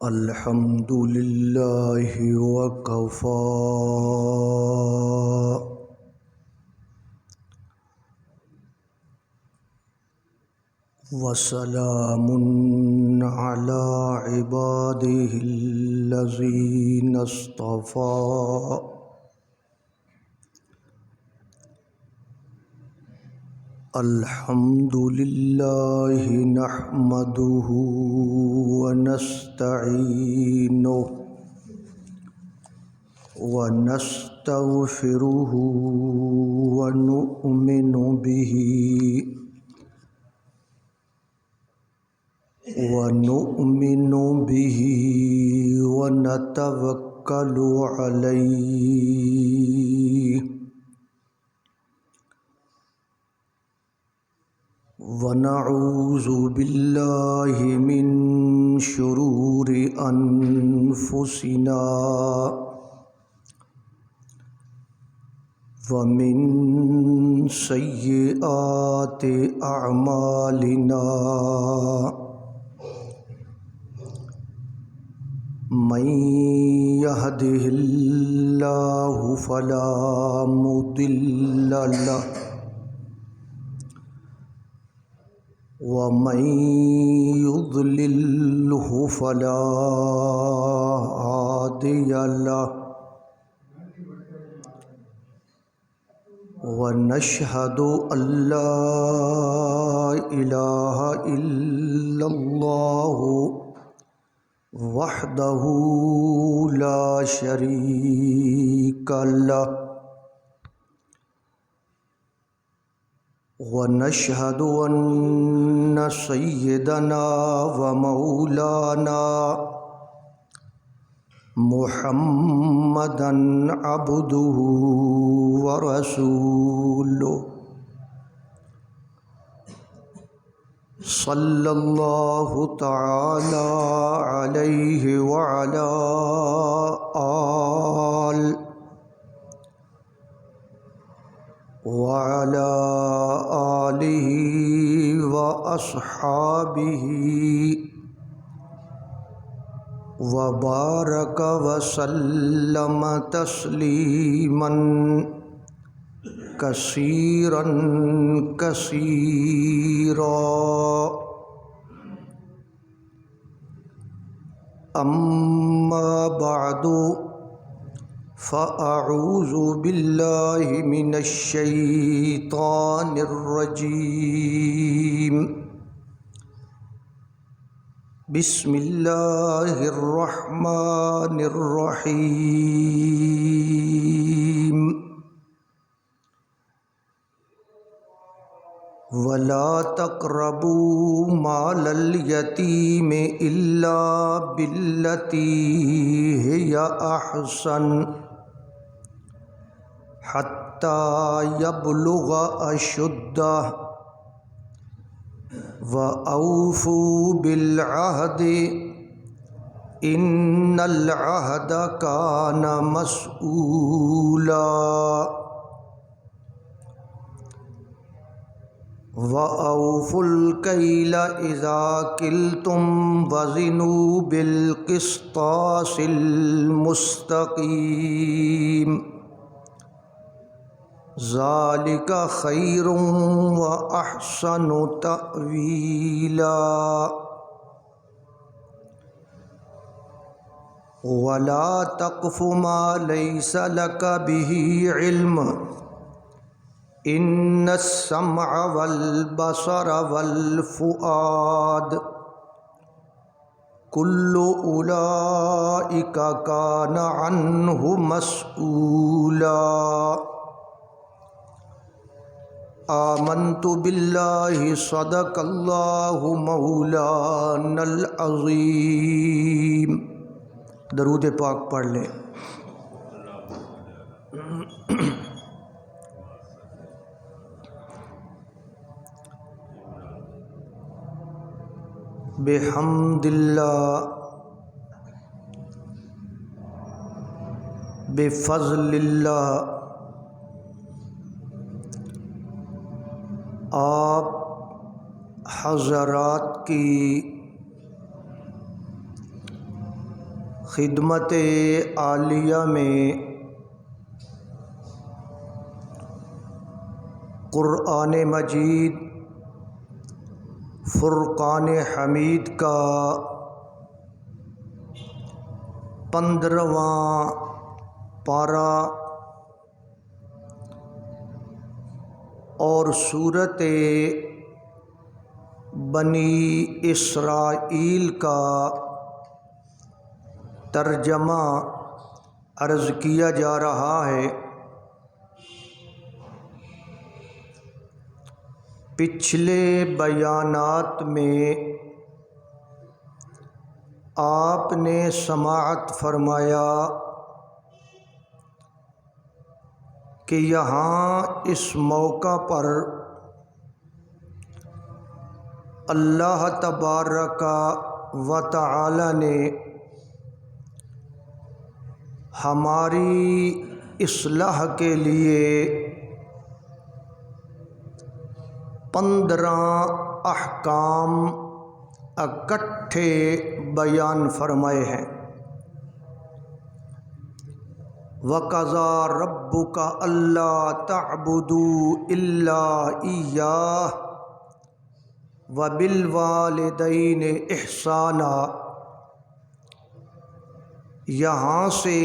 الحمد لله وكفى وسلام على عباده الذين اصطفى الحمد لله نحمده ونستعينه ونستغفره ونؤمن به ونتوكل عليه ونعوذ بالله من شرور أنفسنا ومن سيئات أعمالنا من يهده الله فلا مضل له ومن يضلله فلا هادي له ونشهد أن لا إله إلا الله وحده لا شريك له ونشهد أن سيدنا ومولانا محمدًا عبده ورسوله صلى الله تعالى عليه وعلى آله وأصحابه وبارك وسلم تسليما كثيرا أما بعد فأعوذ بالله من الشيطان الرجيم بسم الله الرحمن الرحيم ولا تقربوا مال اليتيم إلا بالتي هي أحسن حتى يبلغ أشده وأوفوا بالعهد إن العهد كان مسؤولا وأوفوا الكيل إذا كلتم وزنوا بالقسطاس المستقيم ذلك خير وأحسن تأويلا ولا تقف ما ليس لك به علم إن السمع والبصر والفؤاد كل أولئك كان عنه مسؤولا آمنت بالله صدق الله مولانا العظیم۔ درود پاک پڑھ لیں۔ بحمد اللہ بفضل اللہ آپ حضرات کی خدمت عالیہ میں قرآن مجید فرقان حمید کا 15واں پارہ اور سورۃ بنی اسرائیل کا ترجمہ عرض کیا جا رہا ہے۔ پچھلے بیانات میں آپ نے سماعت فرمایا کہ یہاں اس موقع پر اللہ تبارک و تعالی نے ہماری اصلاح کے لیے 15 احکام اکٹھے بیان فرمائے ہیں۔ وَقَضَىٰ رَبُّكَ أَلَّا تَعْبُدُوا إِلَّا إِيَّاهُ وَبِالْوَالِدَيْنِ إِحْسَانًا۔ یہاں سے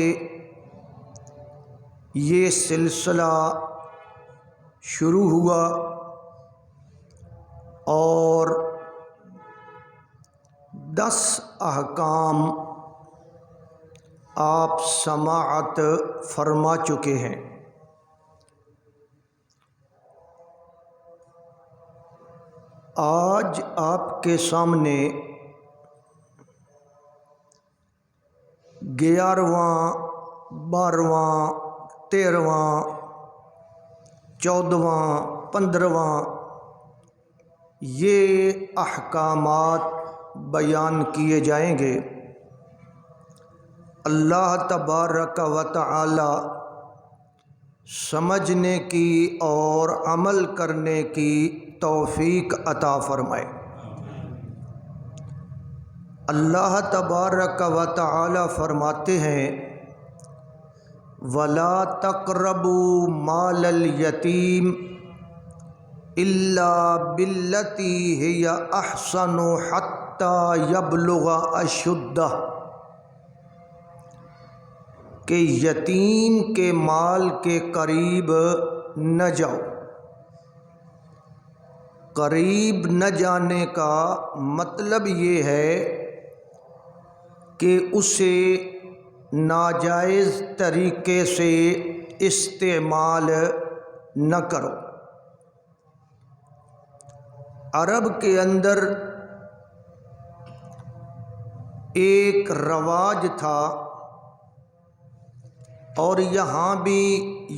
یہ سلسلہ شروع ہوا اور 10 احکام آپ سماعت فرما چکے ہیں۔ آج آپ کے سامنے 11واں 12واں 13واں 14واں 15واں یہ احکامات بیان کیے جائیں گے۔ اللہ تبارک و تعالی سمجھنے کی اور عمل کرنے کی توفیق عطا فرمائے۔ اللہ تبارک و تعالی فرماتے ہیں وَلَا تَقْرَبُوا مَالَ الْيَتِيمِ إِلَّا بِالَّتِي هِيَ أَحْسَنُ حَتَّى يَبْلُغَ أَشُدَّهُ، کہ یتیم کے مال کے قریب نہ جاؤ۔ قریب نہ جانے کا مطلب یہ ہے کہ اسے ناجائز طریقے سے استعمال نہ کرو۔ عرب کے اندر ایک رواج تھا اور یہاں بھی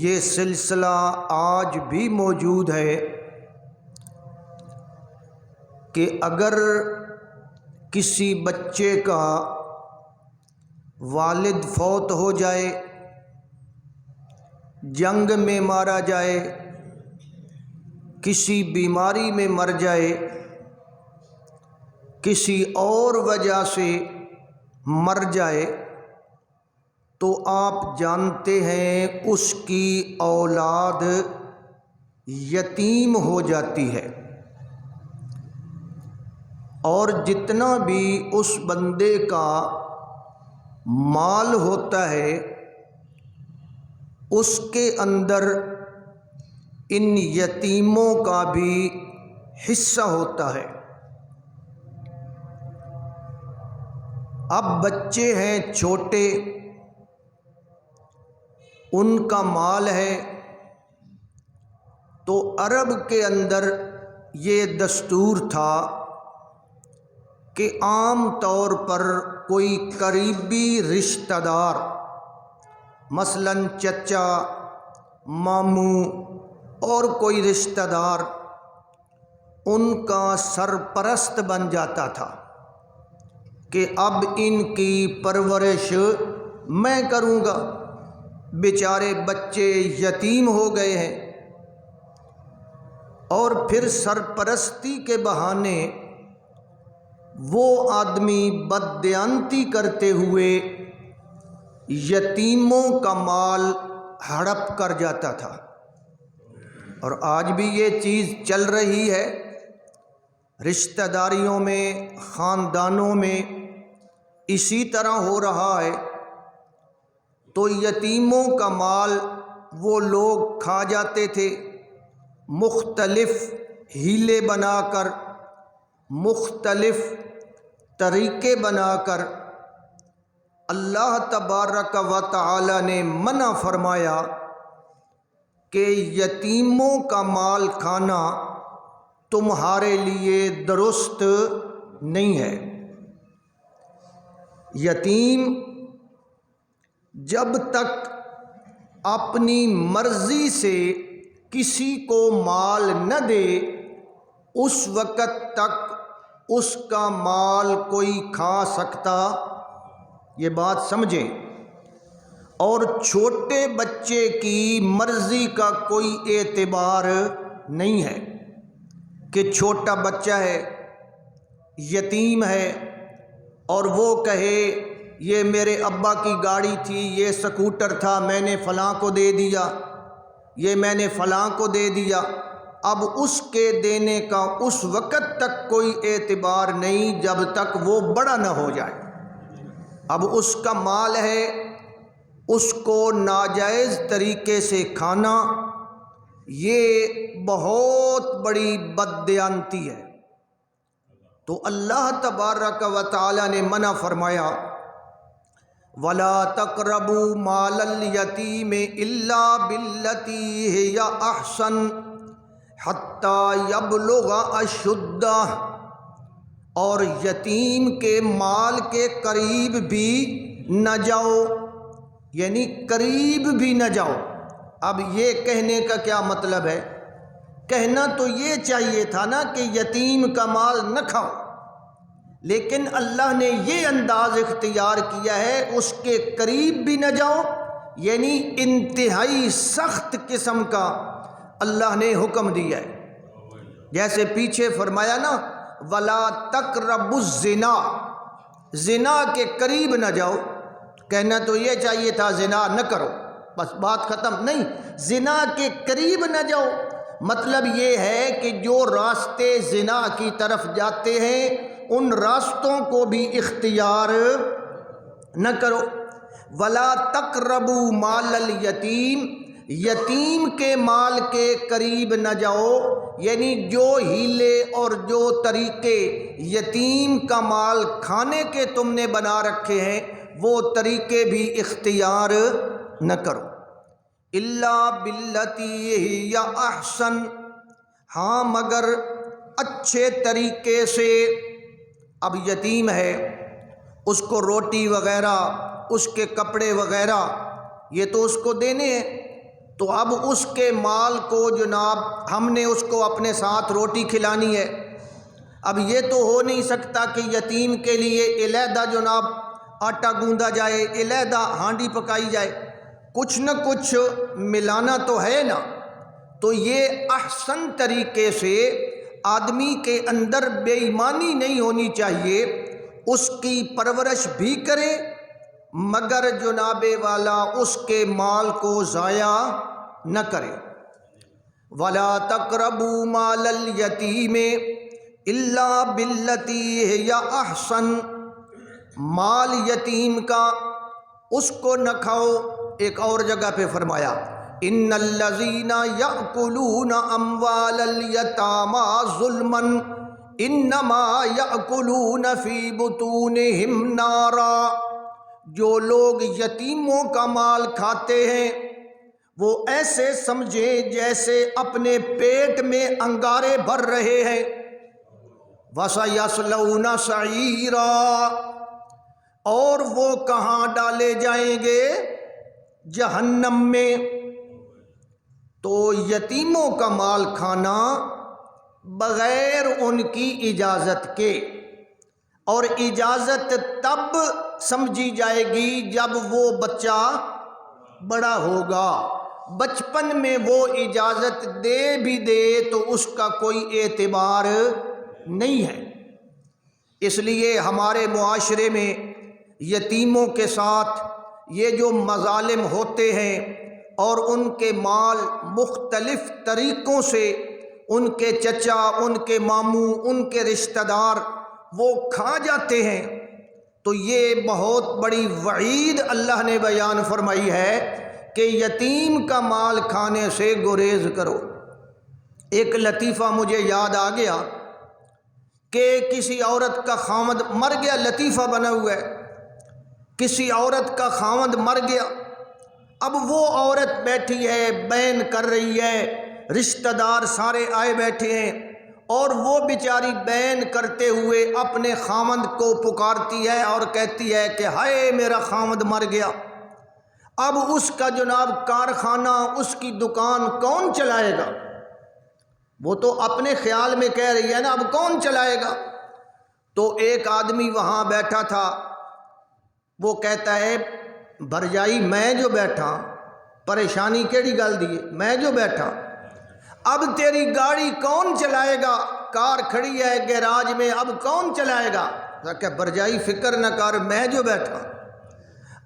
یہ سلسلہ آج بھی موجود ہے کہ اگر کسی بچے کا والد فوت ہو جائے، جنگ میں مارا جائے، کسی بیماری میں مر جائے، کسی اور وجہ سے مر جائے، تو آپ جانتے ہیں اس کی اولاد یتیم ہو جاتی ہے، اور جتنا بھی اس بندے کا مال ہوتا ہے اس کے اندر ان یتیموں کا بھی حصہ ہوتا ہے۔ اب بچے ہیں چھوٹے، ان کا مال ہے، تو عرب کے اندر یہ دستور تھا کہ عام طور پر کوئی قریبی رشتہ دار، مثلاً چچا، ماموں اور کوئی رشتہ دار، ان کا سرپرست بن جاتا تھا کہ اب ان کی پرورش میں کروں گا، بیچارے بچے یتیم ہو گئے ہیں۔ اور پھر سرپرستی کے بہانے وہ آدمی بددیانتی کرتے ہوئے یتیموں کا مال ہڑپ کر جاتا تھا، اور آج بھی یہ چیز چل رہی ہے رشتہ داریوں میں، خاندانوں میں اسی طرح ہو رہا ہے۔ تو یتیموں کا مال وہ لوگ کھا جاتے تھے، مختلف ہیلے بنا کر، مختلف طریقے بنا کر۔ اللہ تبارک و تعالی نے منع فرمایا کہ یتیموں کا مال کھانا تمہارے لیے درست نہیں ہے۔ یتیم جب تک اپنی مرضی سے کسی کو مال نہ دے، اس وقت تک اس کا مال کوئی کھا سکتا، یہ بات سمجھیں۔ اور چھوٹے بچے کی مرضی کا کوئی اعتبار نہیں ہے کہ چھوٹا بچہ ہے، یتیم ہے، اور وہ کہے یہ میرے ابا کی گاڑی تھی، یہ سکوٹر تھا، میں نے فلاں کو دے دیا، یہ میں نے فلاں کو دے دیا۔ اب اس کے دینے کا اس وقت تک کوئی اعتبار نہیں جب تک وہ بڑا نہ ہو جائے۔ اب اس کا مال ہے، اس کو ناجائز طریقے سے کھانا یہ بہت بڑی بددیانتی ہے۔ تو اللہ تبارک و تعالی نے منع فرمایا وَلَا تَقْرَبُوا مَالَ الْيَتِيمِ إِلَّا بِالَّتِي هِيَ أَحْسَنُ حَتَّى يَبْلُغَ أَشُدَّهُ، اور یتیم کے مال کے قریب بھی نہ جاؤ، یعنی قریب بھی نہ جاؤ۔ اب یہ کہنے کا کیا مطلب ہے؟ کہنا تو یہ چاہیے تھا نا کہ یتیم کا مال نہ کھاؤ، لیکن اللہ نے یہ انداز اختیار کیا ہے اس کے قریب بھی نہ جاؤ، یعنی انتہائی سخت قسم کا اللہ نے حکم دیا ہے۔ جیسے پیچھے فرمایا نا وَلَا تَقْرَبُوا الزِّنَا، زنا کے قریب نہ جاؤ۔ کہنا تو یہ چاہیے تھا زنا نہ کرو، بس بات ختم۔ نہیں، زنا کے قریب نہ جاؤ مطلب یہ ہے کہ جو راستے زنا کی طرف جاتے ہیں ان راستوں کو بھی اختیار نہ کرو۔ وَلَا تَقْرَبُوا مَالَ الْيَتِيمِ، یتیم کے مال کے قریب نہ جاؤ، یعنی جو ہیلے اور جو طریقے یتیم کا مال کھانے کے تم نے بنا رکھے ہیں وہ طریقے بھی اختیار نہ کرو۔ اِلَّا بِالَّتِي هِيَ أَحْسَنُ، ہاں مگر اچھے طریقے سے۔ اب یتیم ہے، اس کو روٹی وغیرہ، اس کے کپڑے وغیرہ یہ تو اس کو دینے ہیں، تو اب اس کے مال کو جناب ہم نے اس کو اپنے ساتھ روٹی کھلانی ہے۔ اب یہ تو ہو نہیں سکتا کہ یتیم کے لیے علیحدہ جناب آٹا گوندا جائے، علیحدہ ہانڈی پکائی جائے، کچھ نہ کچھ ملانا تو ہے نا۔ تو یہ احسن طریقے سے آدمی کے اندر بے ایمانی نہیں ہونی چاہیے، اس کی پرورش بھی کرے مگر جناب والا اس کے مال کو ضائع نہ کرے۔ وَلَا تَقْرَبُوا مَالَ الْيَتِيمِ إِلَّا بِالَّتِي هِيَ أَحْسَنُ، مال یتیم کا اس کو نہ کھاؤ۔ ایک اور جگہ پہ فرمایا ان الذین یأکلون اموال الیتامی ظلما انما یأکلون فی بطونہم نارا، جو لوگ یتیموں کا مال کھاتے ہیں وہ ایسے سمجھیں جیسے اپنے پیٹ میں انگارے بھر رہے ہیں۔ وَسَيَصْلَوْنَ سَعِيرًا، اور وہ کہاں ڈالے جائیں گے؟ جہنم میں۔ تو یتیموں کا مال کھانا بغیر ان کی اجازت کے، اور اجازت تب سمجھی جائے گی جب وہ بچہ بڑا ہوگا۔ بچپن میں وہ اجازت دے بھی دے تو اس کا کوئی اعتبار نہیں ہے۔ اس لیے ہمارے معاشرے میں یتیموں کے ساتھ یہ جو مظالم ہوتے ہیں اور ان کے مال مختلف طریقوں سے ان کے چچا، ان کے ماموں، ان کے رشتہ دار وہ کھا جاتے ہیں، تو یہ بہت بڑی وعید اللہ نے بیان فرمائی ہے کہ یتیم کا مال کھانے سے گریز کرو۔ ایک لطیفہ مجھے یاد آ گیا کہ کسی عورت کا خاوند مر گیا، لطیفہ بنا ہوا ہے، کسی عورت کا خاوند مر گیا، اب وہ عورت بیٹھی ہے، بین کر رہی ہے، رشتہ دار سارے آئے بیٹھے ہیں، اور وہ بیچاری بین کرتے ہوئے اپنے خاوند کو پکارتی ہے اور کہتی ہے کہ ہائے میرا خاوند مر گیا۔ اب اس کا جناب کارخانہ، اس کی دکان کون چلائے گا؟ وہ تو اپنے خیال میں کہہ رہی ہے نا، اب کون چلائے گا؟ تو ایک آدمی وہاں بیٹھا تھا، وہ کہتا ہے بھرجائی میں جو بیٹھا، پریشانی کیڑی گل دی، میں جو بیٹھا، اب تیری گاڑی کون چلائے گا؟ کار کھڑی ہے گیراج میں، اب کون چلائے گا؟ کہ بھرجائی فکر نہ کر، میں جو بیٹھا،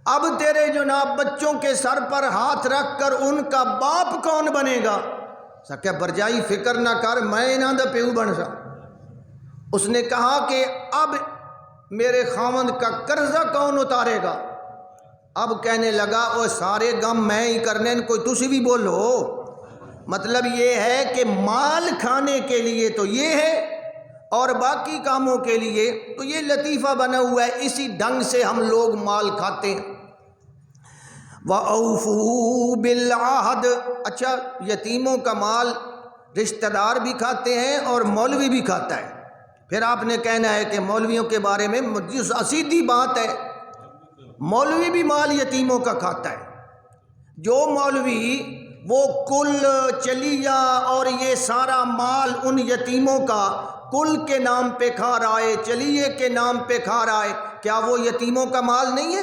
اب تیرے جناب بچوں کے سر پر ہاتھ رکھ کر ان کا باپ کون بنے گا؟ کہ بھرجائی فکر نہ کر، میں انہاں دا پیو بن سا۔ اس نے کہا کہ اب میرے خاوند کا قرضہ کون اتارے گا؟ اب کہنے لگا وہ سارے غم میں ہی کرنے، کوئی تسی بھی بولو۔ مطلب یہ ہے کہ مال کھانے کے لیے تو یہ ہے اور باقی کاموں کے لیے تو یہ لطیفہ بنا ہوا ہے، اسی ڈھنگ سے ہم لوگ مال کھاتے ہیں۔ وَأَوْفُوا بِالْعَهْدِ، اچھا یتیموں کا مال رشتہ دار بھی کھاتے ہیں اور مولوی بھی کھاتا ہے۔ پھر آپ نے کہنا ہے کہ مولویوں کے بارے میں سیدھی بات ہے، مولوی بھی مال یتیموں کا کھاتا ہے۔ جو مولوی وہ کل چلیہ اور یہ سارا مال ان یتیموں کا کل کے نام پہ کھا رہا ہے، چلیے کے نام پہ کھا رہا ہے، کیا وہ یتیموں کا مال نہیں ہے؟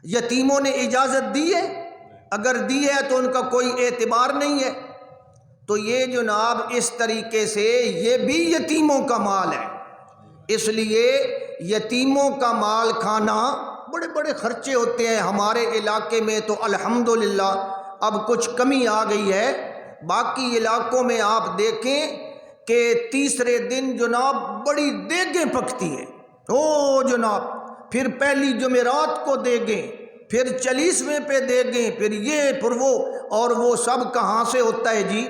یتیموں نے اجازت دی ہے؟ اگر دی ہے تو ان کا کوئی اعتبار نہیں ہے۔ تو یہ جناب اس طریقے سے یہ بھی یتیموں کا مال ہے، اس لیے یتیموں کا مال کھانا بڑے بڑے خرچے ہوتے ہیں۔ ہمارے علاقے میں تو الحمدللہ اب کچھ کمی آ گئی ہے، باقی علاقوں میں آپ دیکھیں کہ تیسرے دن جناب بڑی دیگیں پکتی ہیں، او جناب، پھر پہلی جمعرات کو دیگیں، پھر 40ویں پہ دیگیں، پھر یہ پھر وہ، اور وہ سب کہاں سے ہوتا ہے جی؟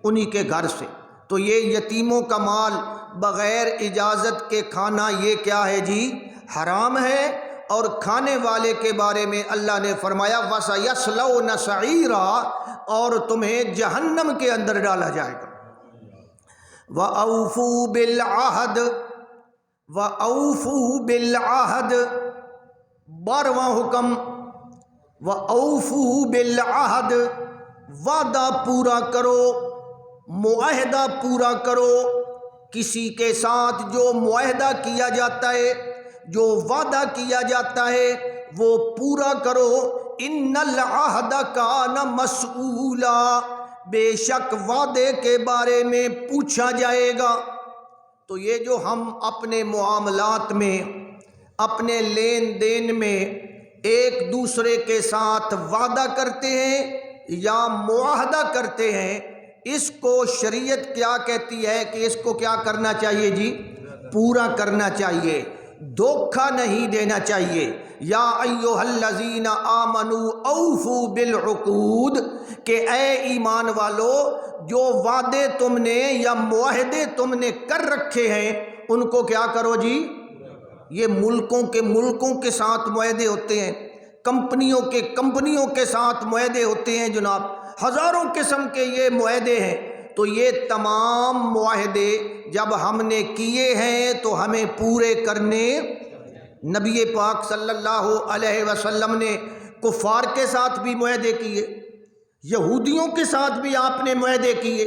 انہی کے گھر سے۔ تو یہ یتیموں کا مال بغیر اجازت کے کھانا یہ کیا ہے جی؟ حرام ہے۔ اور کھانے والے کے بارے میں اللہ نے فرمایا وَسَيَصْلَوْنَ سَعِيرًا، اور تمہیں جہنم کے اندر ڈالا جائے گا۔ وَأَوْفُوا بِالْعَهْدِ، وَأَوْفُوا بِالْعَهْدِ، 12واں حکم، وَأَوْفُوا بِالْعَهْدِ، وعدہ پورا کرو، معاہدہ پورا کرو۔ کسی کے ساتھ جو معاہدہ کیا جاتا ہے، جو وعدہ کیا جاتا ہے وہ پورا کرو۔ ان العہد کان مسئولا، بے شک وعدے کے بارے میں پوچھا جائے گا۔ تو یہ جو ہم اپنے معاملات میں، اپنے لین دین میں ایک دوسرے کے ساتھ وعدہ کرتے ہیں یا معاہدہ کرتے ہیں، اس کو شریعت کیا کہتی ہے کہ اس کو کیا کرنا چاہیے جی؟ پورا کرنا چاہیے، دھوکہ نہیں دینا چاہیے۔ یا ایھا الذین آمنوا اوفوا بالعقود، کہ اے ایمان والو جو وعدے تم نے یا معاہدے تم نے کر رکھے ہیں ان کو کیا کرو جی؟ یہ ملکوں کے ساتھ معاہدے ہوتے ہیں، کمپنیوں کے ساتھ معاہدے ہوتے ہیں جناب، ہزاروں قسم کے یہ معاہدے ہیں۔ تو یہ تمام معاہدے جب ہم نے کیے ہیں تو ہمیں پورے کرنے۔ نبی پاک صلی اللہ علیہ وسلم نے کفار کے ساتھ بھی معاہدے کیے، یہودیوں کے ساتھ بھی آپ نے معاہدے کیے،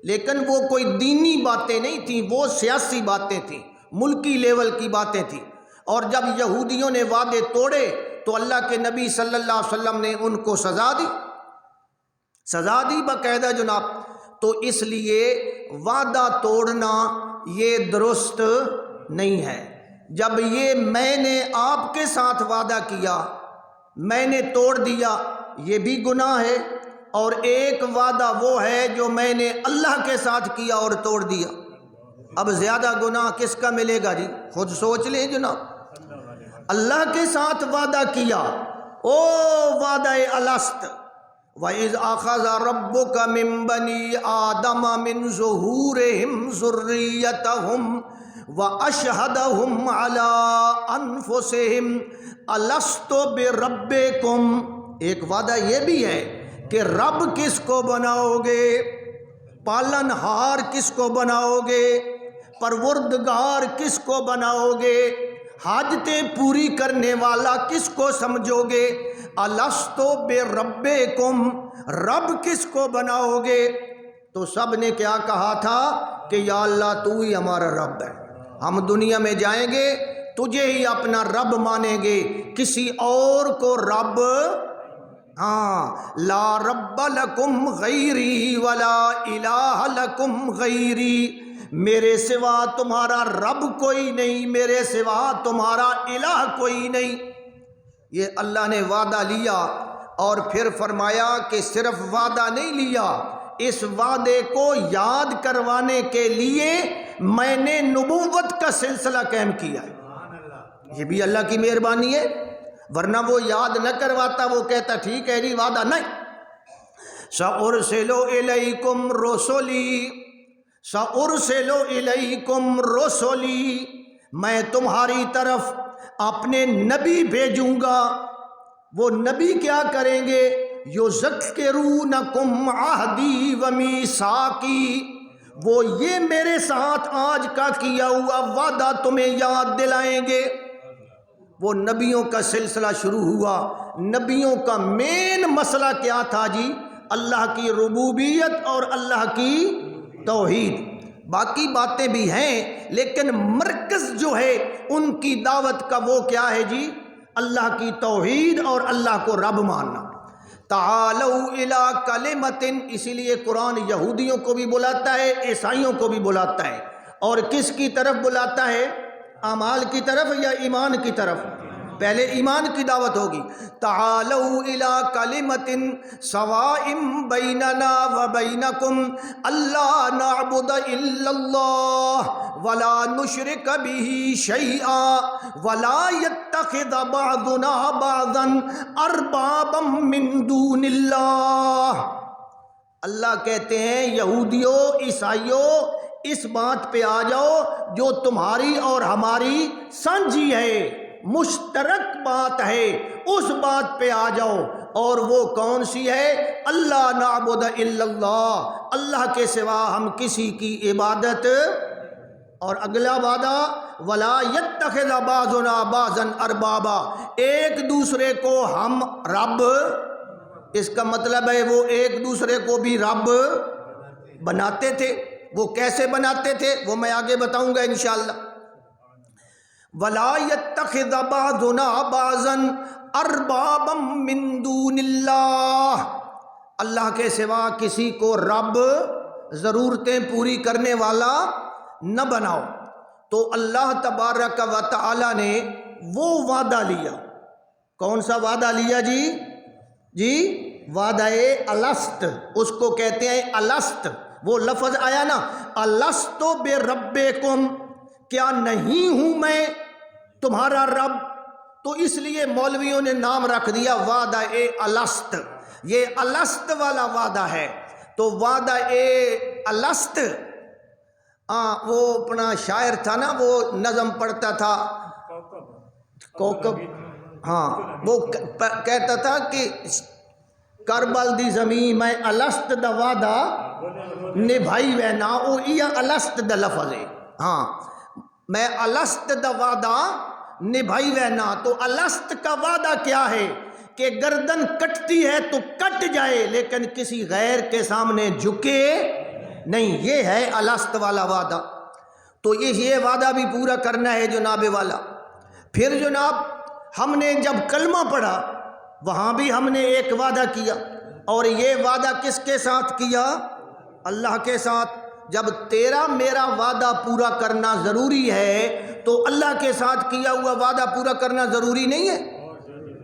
لیکن وہ کوئی دینی باتیں نہیں تھیں، وہ سیاسی باتیں تھیں، ملکی لیول کی باتیں تھیں۔ اور جب یہودیوں نے وعدے توڑے تو اللہ کے نبی صلی اللہ علیہ وسلم نے ان کو سزا دی باقاعدہ جناب۔ تو اس لیے وعدہ توڑنا یہ درست نہیں ہے۔ جب یہ میں نے آپ کے ساتھ وعدہ کیا میں نے توڑ دیا، یہ بھی گناہ ہے، اور ایک وعدہ وہ ہے جو میں نے اللہ کے ساتھ کیا اور توڑ دیا۔ اب زیادہ گناہ کس کا ملے گا جی؟ خود سوچ لیں جناب۔ اللہ کے ساتھ وعدہ کیا، او وعدہ الست، وَإِذْ أَخَذَ رَبُّكَ مِن بَنِي آدَمَ مِن ظُهُورِهِمْ ذُرِّيَّتَهُمْ وَأَشْهَدَهُمْ عَلَىٰ أَنفُسِهِمْ أَلَسْتُ بِرَبِّكُمْ۔ ایک وعدہ یہ بھی ہے کہ رب کس کو بناؤ گے، پالن ہار کس کو بناؤ گے، پروردگار کس کو بناؤ گے، حاجتیں پوری کرنے والا کس کو سمجھو گے، الستو بربکم، رب کس کو بناؤ گے؟ تو سب نے کیا کہا تھا کہ یا اللہ تو ہی ہمارا رب ہے، ہم دنیا میں جائیں گے تجھے ہی اپنا رب مانیں گے، کسی اور کو رب، ہاں، لا رب لکم غیری ولا الہ لکم غیری، میرے سوا تمہارا رب کوئی نہیں، میرے سوا تمہارا الہ کوئی نہیں۔ یہ اللہ نے وعدہ لیا اور پھر فرمایا کہ صرف وعدہ نہیں لیا، اس وعدے کو یاد کروانے کے لیے میں نے نبوت کا سلسلہ قائم کیا ہے۔ یہ بھی اللہ کی مہربانی ہے، ورنہ وہ یاد نہ کرواتا، وہ کہتا ٹھیک ہے جی وعدہ نہیں۔ سَأُرْسِلُ إِلَيْكُمْ رُسُلِي، سَأُرْسِلُ إِلَيْكُمْ رُسُلِي، میں تمہاری طرف اپنے نبی بھیجوں گا۔ وہ نبی کیا کریں گے؟ یذکرونکم عہدی ومیثاقی، وہ یہ میرے ساتھ آج کا کیا ہوا وعدہ تمہیں یاد دلائیں گے۔ وہ نبیوں کا سلسلہ شروع ہوا۔ نبیوں کا مین مسئلہ کیا تھا جی؟ اللہ کی ربوبیت اور اللہ کی توحید۔ باقی باتیں بھی ہیں لیکن مرکز جو ہے ان کی دعوت کا وہ کیا ہے جی؟ اللہ کی توحید اور اللہ کو رب ماننا۔ تعالوا الی کلمۃ، اسی لیے قرآن یہودیوں کو بھی بلاتا ہے، عیسائیوں کو بھی بلاتا ہے، اور کس کی طرف بلاتا ہے؟ اعمال کی طرف یا ایمان کی طرف؟ پہلے ایمان کی دعوت ہوگی۔ تعالوا الی کلمۃ سواء بیننا وبینکم الا نعبد الا اللہ ولا نشرک بہ شیئا ولا یتخذ بعضنا بعضا اربابا من دون اللہ۔ اللہ کہتے ہیں یہودیوں عیسائیوں اس بات پہ آ جاؤ جو تمہاری اور ہماری سانجھی ہے، مشترک بات ہے، اس بات پہ آ جاؤ، اور وہ کون سی ہے؟ اللہ نعبد الا اللہ، اللہ کے سوا ہم کسی کی عبادت، اور اگلا وعدہ ولا یتخذ بعضنا بعضا اربابا، ایک دوسرے کو ہم رب، اس کا مطلب ہے وہ ایک دوسرے کو بھی رب بناتے تھے۔ وہ کیسے بناتے تھے وہ میں آگے بتاؤں گا انشاءاللہ۔ وَلَا يَتَّخِذَ بَعْضُنَا بَعْضًا أَرْبَابًا مِّن دُونِ اللَّهِ، اللہ کے سوا کسی کو رب، ضرورتیں پوری کرنے والا نہ بناؤ۔ تو اللہ تبارک و تعالی نے وہ وعدہ لیا، کون سا وعدہ لیا جی؟ جی وعدہ الست، اس کو کہتے ہیں الست۔ وہ لفظ آیا نا الست بربکم، کیا نہیں ہوں میں تمہارا رب؟ تو اس لیے مولویوں نے نام رکھ دیا وعدہ الست۔ یہ الست والا وعدہ ہے۔ تو وعدہ الست، وہ اپنا شاعر تھا نا، وہ نظم پڑھتا تھا کوکب، ہاں، وہ کہتا تھا کہ کربل دی زمین میں الست دا وعدہ نبھائی وینا، او یہ الست دا لفظ ہے، ہاں، میں الست دا وعدہ نبھائی وینا۔ تو الست کا وعدہ کیا ہے؟ کہ گردن کٹتی ہے تو کٹ جائے لیکن کسی غیر کے سامنے جھکے نہیں، یہ ہے الست والا وعدہ۔ تو یہ وعدہ بھی پورا کرنا ہے جناب والا۔ پھر جناب ہم نے جب کلمہ پڑھا وہاں بھی ہم نے ایک وعدہ کیا، اور یہ وعدہ کس کے ساتھ کیا؟ اللہ کے ساتھ۔ جب تیرا میرا وعدہ پورا کرنا ضروری ہے تو اللہ کے ساتھ کیا ہوا وعدہ پورا کرنا ضروری نہیں ہے؟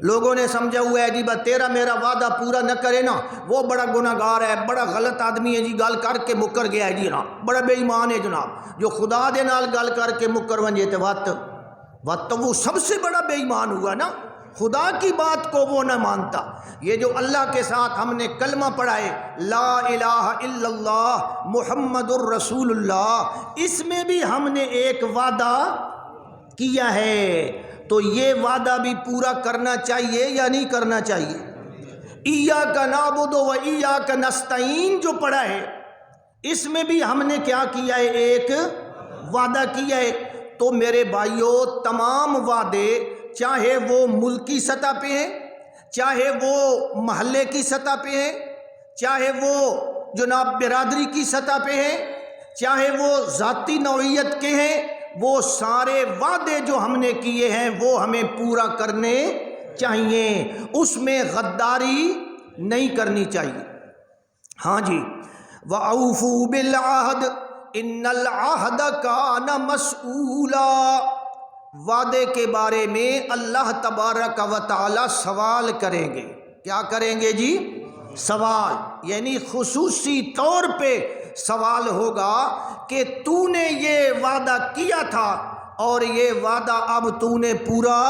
لوگوں نے سمجھا ہوا ہے جی بس تیرا میرا وعدہ پورا نہ کرے نا وہ بڑا گناہگار ہے، بڑا غلط آدمی ہے جی، گل کر کے مکر گیا ہے جی، ہاں بڑا بے ایمان ہے جناب، جو خدا دے نال گل کر کے مکر ونجے تے وقت تو وہ سب سے بڑا بے ایمان ہوا نا، خدا کی بات کو وہ نہ مانتا۔ یہ جو اللہ کے ساتھ ہم نے کلمہ پڑھا ہے لا الہ الا اللہ محمد الرسول اللہ، اس میں بھی ہم نے ایک وعدہ کیا ہے، تو یہ وعدہ بھی پورا کرنا چاہیے یا نہیں کرنا چاہیے؟ ایاک نعبد و ایاک نستعین جو پڑھا ہے اس میں بھی ہم نے کیا کیا ہے؟ ایک وعدہ کیا ہے۔ تو میرے بھائیوں تمام وعدے چاہے وہ ملکی سطح پہ ہیں، چاہے وہ محلے کی سطح پہ ہیں، چاہے وہ جناب برادری کی سطح پہ ہیں، چاہے وہ ذاتی نوعیت کے ہیں، وہ سارے وعدے جو ہم نے کیے ہیں وہ ہمیں پورا کرنے چاہیے، اس میں غداری نہیں کرنی چاہیے۔ ہاں جی، وَأَوْفُوا بِالْعَهْدِ إِنَّ الْعَهْدَ كَانَ مَسْئُولًا، وعدے کے بارے میں اللہ تبارک و تعالی سوال کریں گے۔ کیا کریں گے جی؟ سوال، یعنی خصوصی طور پہ سوال ہوگا کہ تو نے یہ وعدہ کیا تھا اور یہ وعدہ اب تو نے پورا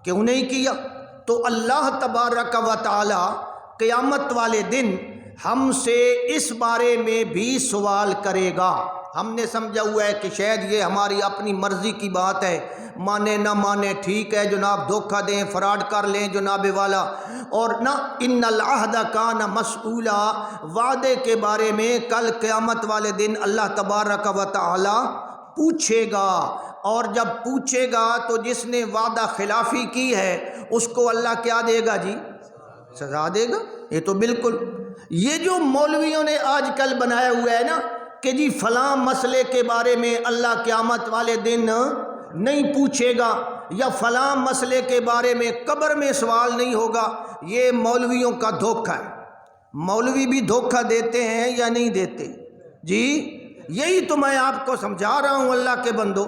کیوں نہیں کیا؟ تو اللہ تبارک و تعالی قیامت والے دن ہم سے اس بارے میں بھی سوال کرے گا۔ ہم نے سمجھا ہوا ہے کہ شاید یہ ہماری اپنی مرضی کی بات ہے، مانے نہ مانے ٹھیک ہے جناب، دھوکہ دیں فراڈ کر لیں جناب والا، اور نہ ان العہد کان مسئولا، وعدے کے بارے میں کل قیامت والے دن اللہ تبارک و تعالی پوچھے گا، اور جب پوچھے گا تو جس نے وعدہ خلافی کی ہے اس کو اللہ کیا دے گا جی؟ سزا دے گا۔ یہ تو بالکل یہ جو مولویوں نے آج کل بنایا ہوا ہے نا کہ جی فلاں مسئلے کے بارے میں اللہ قیامت والے دن نہیں پوچھے گا، یا فلاں مسئلے کے بارے میں قبر میں سوال نہیں ہوگا، یہ مولویوں کا دھوکہ ہے۔ مولوی بھی دھوکہ دیتے ہیں یا نہیں دیتے جی؟ یہی تو میں آپ کو سمجھا رہا ہوں اللہ کے بندو،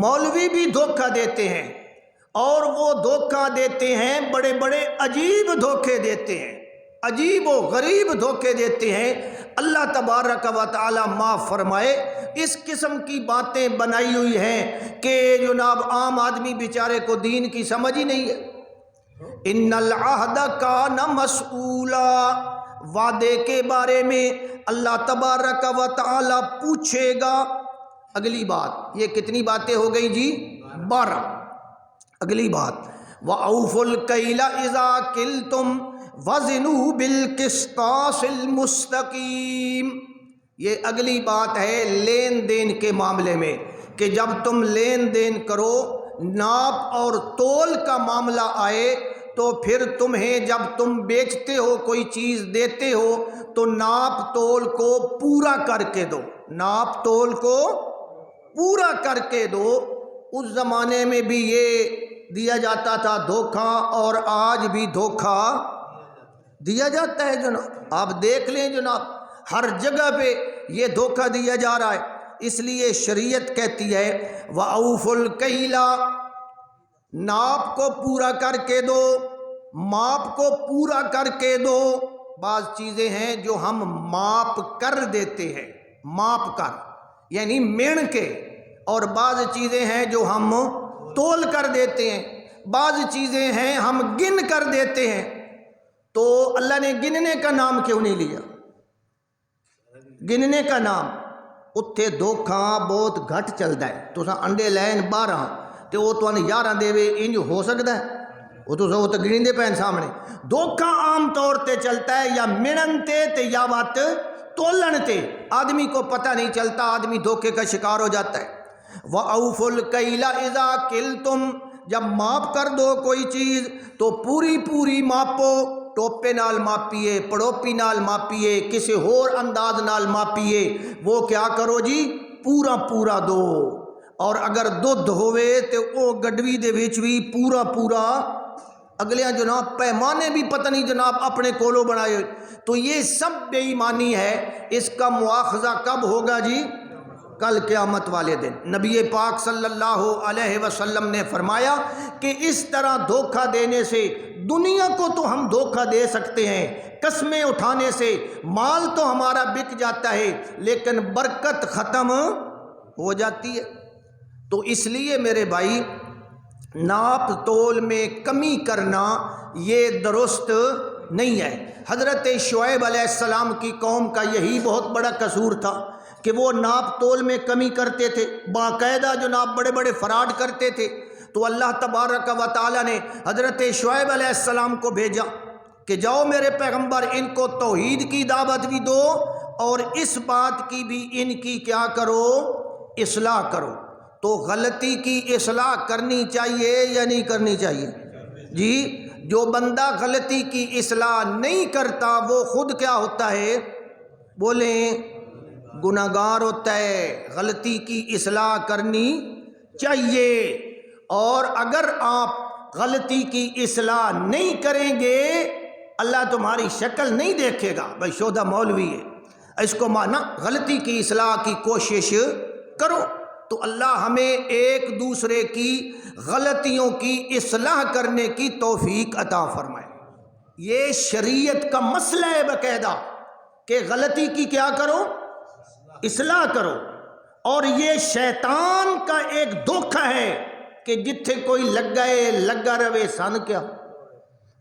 مولوی بھی دھوکہ دیتے ہیں، اور وہ دھوکہ دیتے ہیں، بڑے بڑے عجیب دھوکے دیتے ہیں، عجیب و غریب دھوکے دیتے ہیں۔ اللہ تبارک و تعالی معاف فرمائے، اس قسم کی باتیں بنائی ہوئی ہیں کہ جناب عام آدمی بیچارے کو دین کی سمجھ ہی نہیں ہے۔ ان العہد کان مسئولا، وعدے کے بارے میں اللہ تبارک و تعالی پوچھے گا۔ اگلی بات، یہ کتنی باتیں ہو گئی جی؟ 12۔ اگلی بات، وَأَوْفُوا الْكَيْلَ إِذَا كِلْتُمْ وَزِنُوا بِالْقِسْطَاسِ الْمُسْتَقِيمِ، یہ اگلی بات ہے لین دین کے معاملے میں، کہ جب تم لین دین کرو، ناپ اور تول کا معاملہ آئے تو پھر تمہیں جب تم بیچتے ہو، کوئی چیز دیتے ہو تو ناپ تول کو پورا کر کے دو، ناپ تول کو پورا کر کے دو۔ اس زمانے میں بھی یہ دیا جاتا تھا دھوکہ، اور آج بھی دھوکہ دیا جاتا ہے جناب، آپ دیکھ لیں جناب، ہر جگہ پہ یہ دھوکہ دیا جا رہا ہے۔ اس لیے شریعت کہتی ہے وَأَوْفُوا الْكَيْلَ، ناپ کو پورا کر کے دو، ماپ کو پورا کر کے دو۔ بعض چیزیں ہیں جو ہم ماپ کر دیتے ہیں، ماپ کر یعنی مین کے، اور بعض چیزیں ہیں جو ہم تول کر دیتے ہیں، بعض چیزیں ہیں ہم گن کر دیتے ہیں۔ تو اللہ نے گننے کا نام کیوں نہیں لیا؟ گننے کا نام اتھے دھوکھا بہت گھٹ چلتا ہے۔ تو انڈے لین 12 تو وہ تو 11 دے انج ہو سکتا ہے؟ وہ تو گنندے پہن سامنے۔ دھوکھا عام طور تے چلتا ہے یا منن تے یا وات تولن تے، آدمی کو پتہ نہیں چلتا، آدمی دھوکے کا شکار ہو جاتا ہے۔ وَأَوْفُوا الْكَيْلَ إِذَا كِلْتُمْ، جب ماپ کر دو کوئی چیز تو پوری پوری ماپو، ٹوپے نال ماپیے، پڑوپی نال ماپیے، کسی اور انداز نال ماپیے، وہ کیا کرو جی؟ پورا پورا دو۔ اور اگر دودھ ہوئے تو وہ گڈوی دے وچ بھی پورا پورا، اگلیاں جناب پیمانے بھی پتہ نہیں جناب اپنے کولو بنائے۔ تو یہ سب بے ایمانی ہے۔ اس کا مواخذہ کب ہوگا جی؟ کل قیامت والے دن نبی پاک صلی اللہ علیہ وسلم نے فرمایا کہ اس طرح دھوکہ دینے سے دنیا کو تو ہم دھوکہ دے سکتے ہیں، قسمیں اٹھانے سے مال تو ہمارا بک جاتا ہے، لیکن برکت ختم ہو جاتی ہے۔ تو اس لیے میرے بھائی ناپ تول میں کمی کرنا یہ درست نہیں ہے۔ حضرت شعیب علیہ السلام کی قوم کا یہی بہت بڑا قصور تھا کہ وہ ناپ تول میں کمی کرتے تھے، باقاعدہ جناب بڑے بڑے فراڈ کرتے تھے۔ تو اللہ تبارک و تعالیٰ نے حضرت شعیب علیہ السلام کو بھیجا کہ جاؤ میرے پیغمبر، ان کو توحید کی دعوت بھی دو اور اس بات کی بھی ان کی کیا کرو، اصلاح کرو۔ تو غلطی کی اصلاح کرنی چاہیے یا نہیں کرنی چاہیے؟ جی، جو بندہ غلطی کی اصلاح نہیں کرتا وہ خود کیا ہوتا ہے؟ بولیں، گناہگار ہوتا ہے۔ غلطی کی اصلاح کرنی چاہیے، اور اگر آپ غلطی کی اصلاح نہیں کریں گے اللہ تمہاری شکل نہیں دیکھے گا، بھائی شودہ مولوی ہے، اس کو مانا غلطی کی اصلاح کی کوشش کرو۔ تو اللہ ہمیں ایک دوسرے کی غلطیوں کی اصلاح کرنے کی توفیق عطا فرمائے۔ یہ شریعت کا مسئلہ ہے باقاعدہ کہ غلطی کی کیا کرو، اصلاح کرو۔ اور یہ شیطان کا ایک دھوکہ ہے کہ جتھے کوئی لگا رہے سن کیا،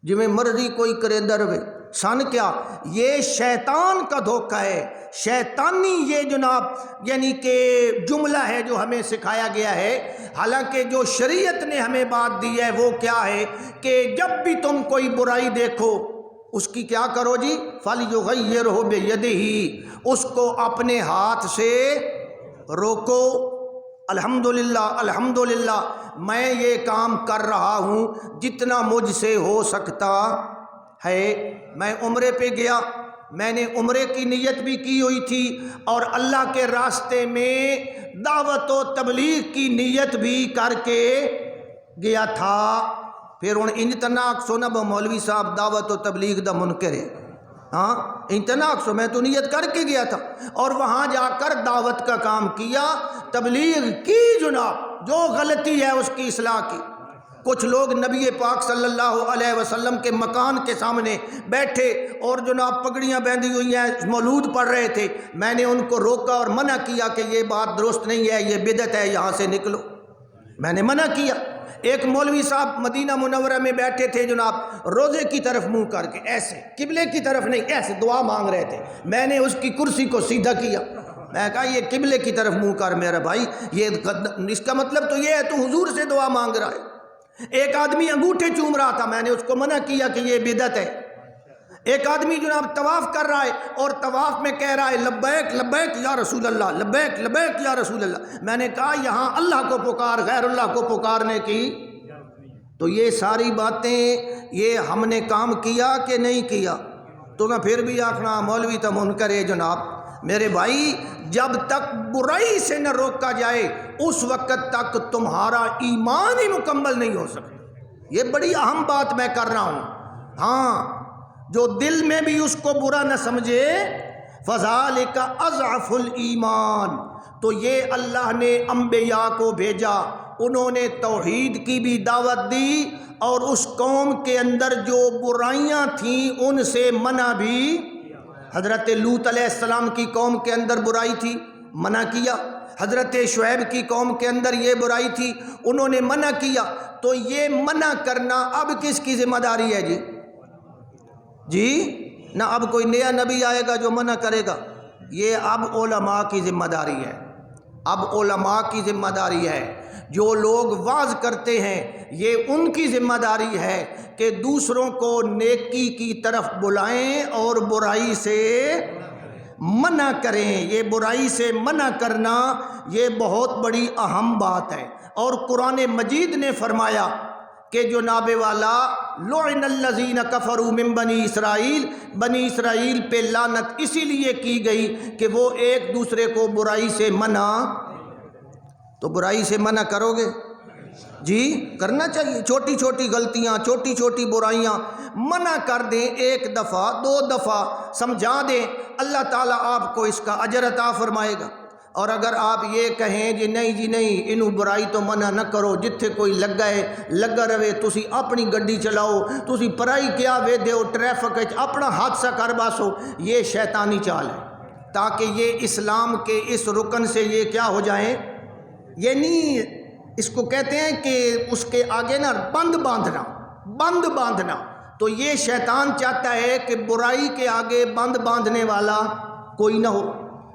جی میں مرضی کوئی کریندہ رہے سن کیا، یہ شیطان کا دھوکہ ہے، شیطانی یہ جناب یعنی کہ جملہ ہے جو ہمیں سکھایا گیا ہے۔ حالانکہ جو شریعت نے ہمیں بات دی ہے وہ کیا ہے کہ جب بھی تم کوئی برائی دیکھو اس کی کیا کرو جی، فَلْيُغَيِّرْهُ بِيَدِهِ، اس کو اپنے ہاتھ سے روکو۔ الحمدللہ الحمدللہ میں یہ کام کر رہا ہوں جتنا مجھ سے ہو سکتا ہے۔ میں عمرے پہ گیا، میں نے عمرے کی نیت بھی کی ہوئی تھی اور اللہ کے راستے میں دعوت و تبلیغ کی نیت بھی کر کے گیا تھا۔ پھر ان انتناک سونا با مولوی صاحب دعوت و تبلیغ دا منکر ہے، ہاں انتناک سو، میں تو نیت کر کے گیا تھا اور وہاں جا کر دعوت کا کام کیا، تبلیغ کی جناب، جو غلطی ہے اس کی اصلاح کی۔ کچھ لوگ نبی پاک صلی اللہ علیہ وسلم کے مکان کے سامنے بیٹھے اور جناب پگڑیاں باندھی ہوئی ہیں مولود پڑھ رہے تھے، میں نے ان کو روکا اور منع کیا کہ یہ بات درست نہیں ہے، یہ بدعت ہے، یہاں سے نکلو، میں نے منع کیا۔ ایک مولوی صاحب مدینہ منورہ میں بیٹھے تھے جناب، روزے کی طرف منہ کر کے ایسے، قبلے کی طرف نہیں، ایسے دعا مانگ رہے تھے، میں نے اس کی کرسی کو سیدھا کیا، میں کہا یہ قبلے کی طرف منہ کر میرا بھائی، یہ اس کا مطلب تو یہ ہے تو حضور سے دعا مانگ رہا ہے۔ ایک آدمی انگوٹھے چوم رہا تھا، میں نے اس کو منع کیا کہ یہ بدعت ہے۔ ایک آدمی جناب طواف کر رہا ہے اور طواف میں کہہ رہا ہے لبیک لبیک یا رسول اللہ، لبیک لبیک یا رسول اللہ، میں نے کہا یہاں اللہ کو پکار، غیر اللہ کو پکارنے کی۔ تو یہ ساری باتیں یہ ہم نے کام کیا کہ نہیں کیا؟ تو میں پھر بھی آخنا مولوی تو منکر ہے جناب۔ میرے بھائی جب تک برائی سے نہ روکا جائے اس وقت تک تمہارا ایمان ہی مکمل نہیں ہو سکتا۔ یہ بڑی اہم بات میں کر رہا ہوں۔ ہاں، جو دل میں بھی اس کو برا نہ سمجھے، فَذَلِكَ أَضْعَفُ الْإِيمَانِ، تو یہ اللہ نے انبیاء کو بھیجا، انہوں نے توحید کی بھی دعوت دی اور اس قوم کے اندر جو برائیاں تھیں ان سے منع بھی۔ حضرت لوط علیہ السلام کی قوم کے اندر برائی تھی، منع کیا۔ حضرت شعیب کی قوم کے اندر یہ برائی تھی، انہوں نے منع کیا۔ تو یہ منع کرنا اب کس کی ذمہ داری ہے جی؟ جی نہ اب کوئی نیا نبی آئے گا جو منع کرے گا، یہ اب علماء کی ذمہ داری ہے۔ اب علماء کی ذمہ داری ہے، جو لوگ واعظ کرتے ہیں یہ ان کی ذمہ داری ہے کہ دوسروں کو نیکی کی طرف بلائیں اور برائی سے منع کریں۔ یہ برائی سے منع کرنا یہ بہت بڑی اہم بات ہے۔ اور قرآن مجید نے فرمایا کہ جناب والا لعن الذین کفروا من بنی اسرائیل، بنی اسرائیل پہ لعنت اسی لیے کی گئی کہ وہ ایک دوسرے کو برائی سے منع۔ تو برائی سے منع کرو گے؟ جی کرنا چاہیے۔ چھوٹی چھوٹی غلطیاں، چھوٹی چھوٹی برائیاں منع کر دیں، ایک دفعہ دو دفعہ سمجھا دیں، اللہ تعالیٰ آپ کو اس کا اجر عطا فرمائے گا۔ اور اگر آپ یہ کہیں جی نہیں جی نہیں انہوں برائی تو منع نہ کرو، جتھے کوئی لگا رہے، تسی اپنی گڈی چلاؤ، تسی پرائی کیا وے دیو ٹریفک اپنا حادثہ کر باسو، یہ شیطانی چال ہے تاکہ یہ اسلام کے اس رکن سے یہ کیا ہو جائیں، یعنی اس کو کہتے ہیں کہ اس کے آگے نا بند باندھنا، تو یہ شیطان چاہتا ہے کہ برائی کے آگے بند باندھنے والا کوئی نہ ہو،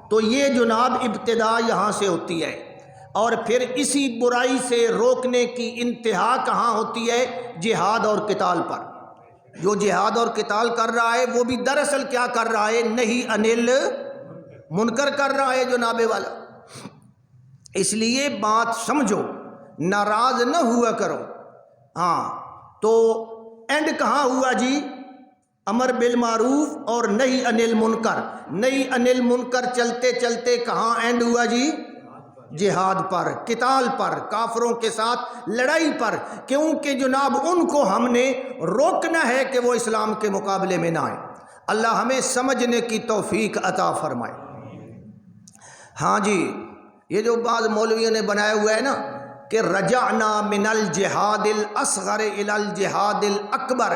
تو یہ جناب ابتدا یہاں سے ہوتی ہے، اور پھر اسی برائی سے روکنے کی انتہا کہاں ہوتی ہے؟ جہاد اور قتال پر۔ جو جہاد اور قتال کر رہا ہے وہ بھی دراصل کیا کر رہا ہے؟ نہی انل منکر کر رہا ہے جناب والا۔ اس لیے بات سمجھو، ناراض نہ ہوا کرو۔ ہاں تو اینڈ کہاں ہوا جی؟ امر بالمعروف اور نہی انل منکر۔ نہی انل منکر چلتے چلتے کہاں اینڈ ہوا جی؟ جہاد پر، قتال پر، کافروں کے ساتھ لڑائی پر، کیونکہ جناب ان کو ہم نے روکنا ہے کہ وہ اسلام کے مقابلے میں نہ آئیں۔ اللہ ہمیں سمجھنے کی توفیق عطا فرمائے۔ ہاں جی، یہ جو بعض مولویوں نے بنایا ہوا ہے نا کہ رجعنا من الجہاد الاصغر الى الجہاد الاکبر،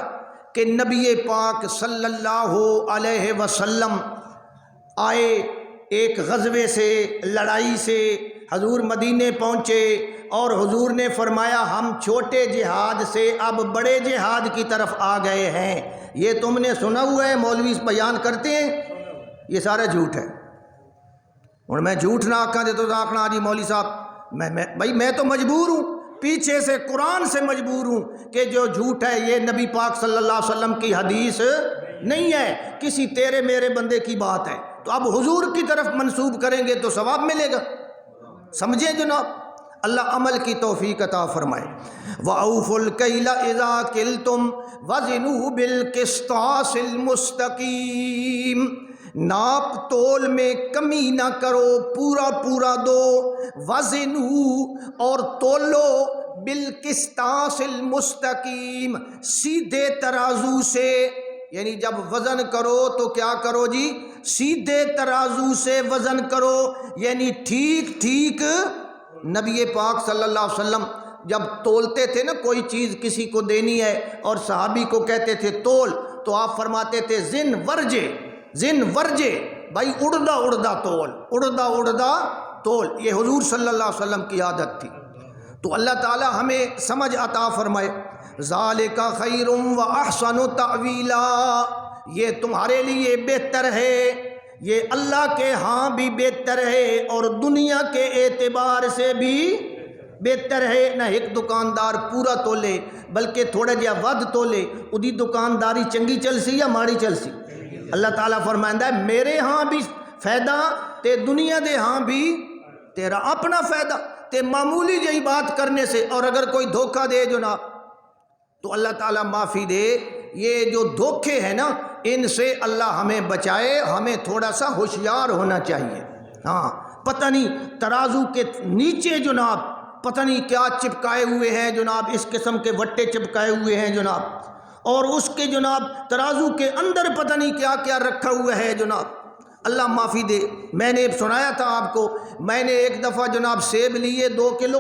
کہ نبی پاک صلی اللہ علیہ وسلم آئے ایک غزوے سے، لڑائی سے، حضور مدینے پہنچے اور حضور نے فرمایا ہم چھوٹے جہاد سے اب بڑے جہاد کی طرف آ گئے ہیں۔ یہ تم نے سنا ہوا ہے، مولوی بیان کرتے ہیں، یہ سارا جھوٹ ہے۔ اور میں جھوٹ نہ آکھاں دے تو آکھنا جی مولوی صاحب بھائی میں تو مجبور ہوں، پیچھے سے قرآن سے مجبور ہوں کہ جو جھوٹ ہے یہ نبی پاک صلی اللہ علیہ وسلم کی حدیث نہیں ہے، کسی تیرے میرے بندے کی بات ہے، تو اب حضور کی طرف منسوب کریں گے تو ثواب ملے گا۔ سمجھیں جناب، اللہ عمل کی توفیق عطا فرمائے۔ وَأَوْفُوا الْكَيْلَ إِذَا كِلْتُمْ وَزِنُوا بِالْقِسْطَاسِ الْمُسْتَقِيمِ۔ ناپ تول میں کمی نہ کرو، پورا پورا دو۔ وزنوا، اور تولو، بالقسطاس المستقیم، سیدھے ترازو سے، یعنی جب وزن کرو تو کیا کرو جی؟ سیدھے ترازو سے وزن کرو، یعنی ٹھیک ٹھیک۔ نبی پاک صلی اللہ علیہ وسلم جب تولتے تھے نا کوئی چیز کسی کو دینی ہے اور صحابی کو کہتے تھے تول، تو آپ فرماتے تھے زن ورجے، بھائی اڑدا اڑدا تول، اڑدا اڑدا تول۔ یہ حضور صلی اللہ علیہ وسلم کی عادت تھی۔ تو اللہ تعالی ہمیں سمجھ عطا فرمائے۔ ذالک خیر و احسن تأویلا، یہ تمہارے لیے بہتر ہے، یہ اللہ کے ہاں بھی بہتر ہے اور دنیا کے اعتبار سے بھی بہتر ہے۔ نہ ایک دکاندار پورا تولے بلکہ تھوڑا جہا ود تولے، ادھی دکانداری چنگی چل سی یا ماڑی چل سی؟ اللہ تعالیٰ فرمائندہ ہے میرے ہاں بھی فائدہ تے دنیا دے ہاں بھی تیرا اپنا فائدہ، تے معمولی جہی بات کرنے سے، اور اگر کوئی دھوکہ دے جناب تو اللہ تعالیٰ معافی دے۔ یہ جو دھوکے ہیں نا ان سے اللہ ہمیں بچائے، ہمیں تھوڑا سا ہوشیار ہونا چاہیے۔ ہاں پتہ نہیں ترازو کے نیچے جناب پتہ نہیں کیا چپکائے ہوئے ہیں جناب، اس قسم کے وٹے چپکائے ہوئے ہیں جناب، اور اس کے جناب ترازو کے اندر پتہ نہیں کیا کیا رکھا ہوا ہے جناب، اللہ معافی دے۔ میں نے سنایا تھا آپ کو، میں نے ایک دفعہ جناب سیب لیے 2 کلو،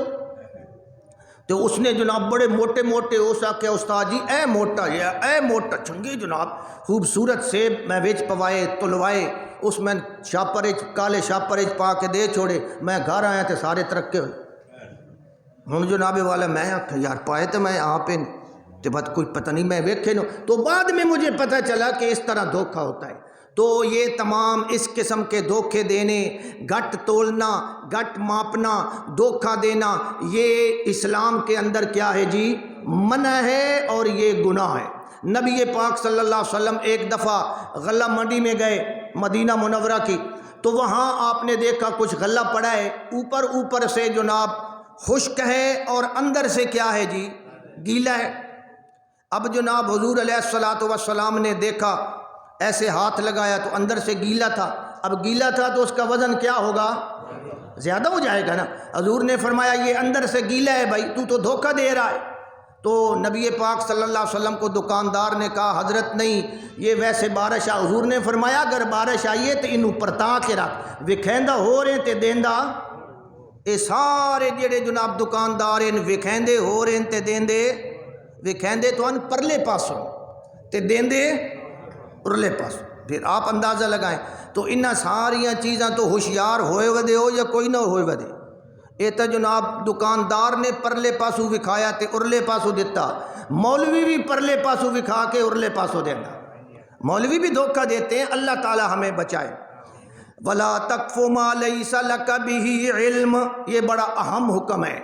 تو اس نے جناب بڑے موٹے موٹے اسا کہ استاد جی اے موٹا چنگے جناب خوبصورت سیب میں ویچ پوائے تلوائے، اس میں شاپرج کالے شاپرج پا کے دے چھوڑے، میں گھر آیا تھے سارے ترکے ہوئے۔ ہوں جناب والا میں آخر یار پائے تو میں آپ تو بات کوئی پتہ نہیں میں ویکھے نو، تو بعد میں مجھے پتہ چلا کہ اس طرح دھوکہ ہوتا ہے۔ تو یہ تمام اس قسم کے دھوکے دینے، گھٹ تولنا، گھٹ ماپنا، دھوکہ دینا، یہ اسلام کے اندر کیا ہے جی؟ منع ہے اور یہ گناہ ہے۔ نبی پاک صلی اللہ علیہ وسلم ایک دفعہ غلہ منڈی میں گئے مدینہ منورہ کی، تو وہاں آپ نے دیکھا کچھ غلہ پڑا ہے، اوپر سے جناب خشک ہے اور اندر سے کیا ہے جی؟ گیلا ہے۔ اب جناب حضور علیہ السلام نے دیکھا، ایسے ہاتھ لگایا تو اندر سے گیلا تھا، اب گیلا تھا تو اس کا وزن کیا ہوگا؟ زیادہ ہو جائے گا نا۔ حضور نے فرمایا یہ اندر سے گیلا ہے بھائی، تو دھوکہ دے رہا ہے۔ تو نبی پاک صلی اللہ علیہ وسلم کو دکاندار نے کہا حضرت نہیں یہ ویسے بارش آ، حضور نے فرمایا اگر بارش آئیے تو انہوں پرتا کے رکھ وکھیندہ ہو رہے تے دیندہ، اے سارے جڑے جناب دکاندار ان وکھیندے ہو رہے تے دیندے، وکھیندے تو ان پرلے پاسوں تے دیندے پرلے پاسوں، پھر آپ اندازہ لگائیں تو انہاں ساریاں چیزاں تو ہوشیار ہوئے ودے ہو یا کوئی نہ ہوئے ودے، اے تو جناب دکاندار نے پرلے پاسو وکھایا تے ارلے پاسو دیتا، مولوی بھی پرلے پاسو وکھا کے ارلے پاسو دینا، مولوی بھی دھوکہ دیتے ہیں، اللہ تعالی ہمیں بچائے۔ وَلَا تَقْفُ مَا لَيْسَ لَكَ بِهِ علم، یہ بڑا اہم حکم ہے،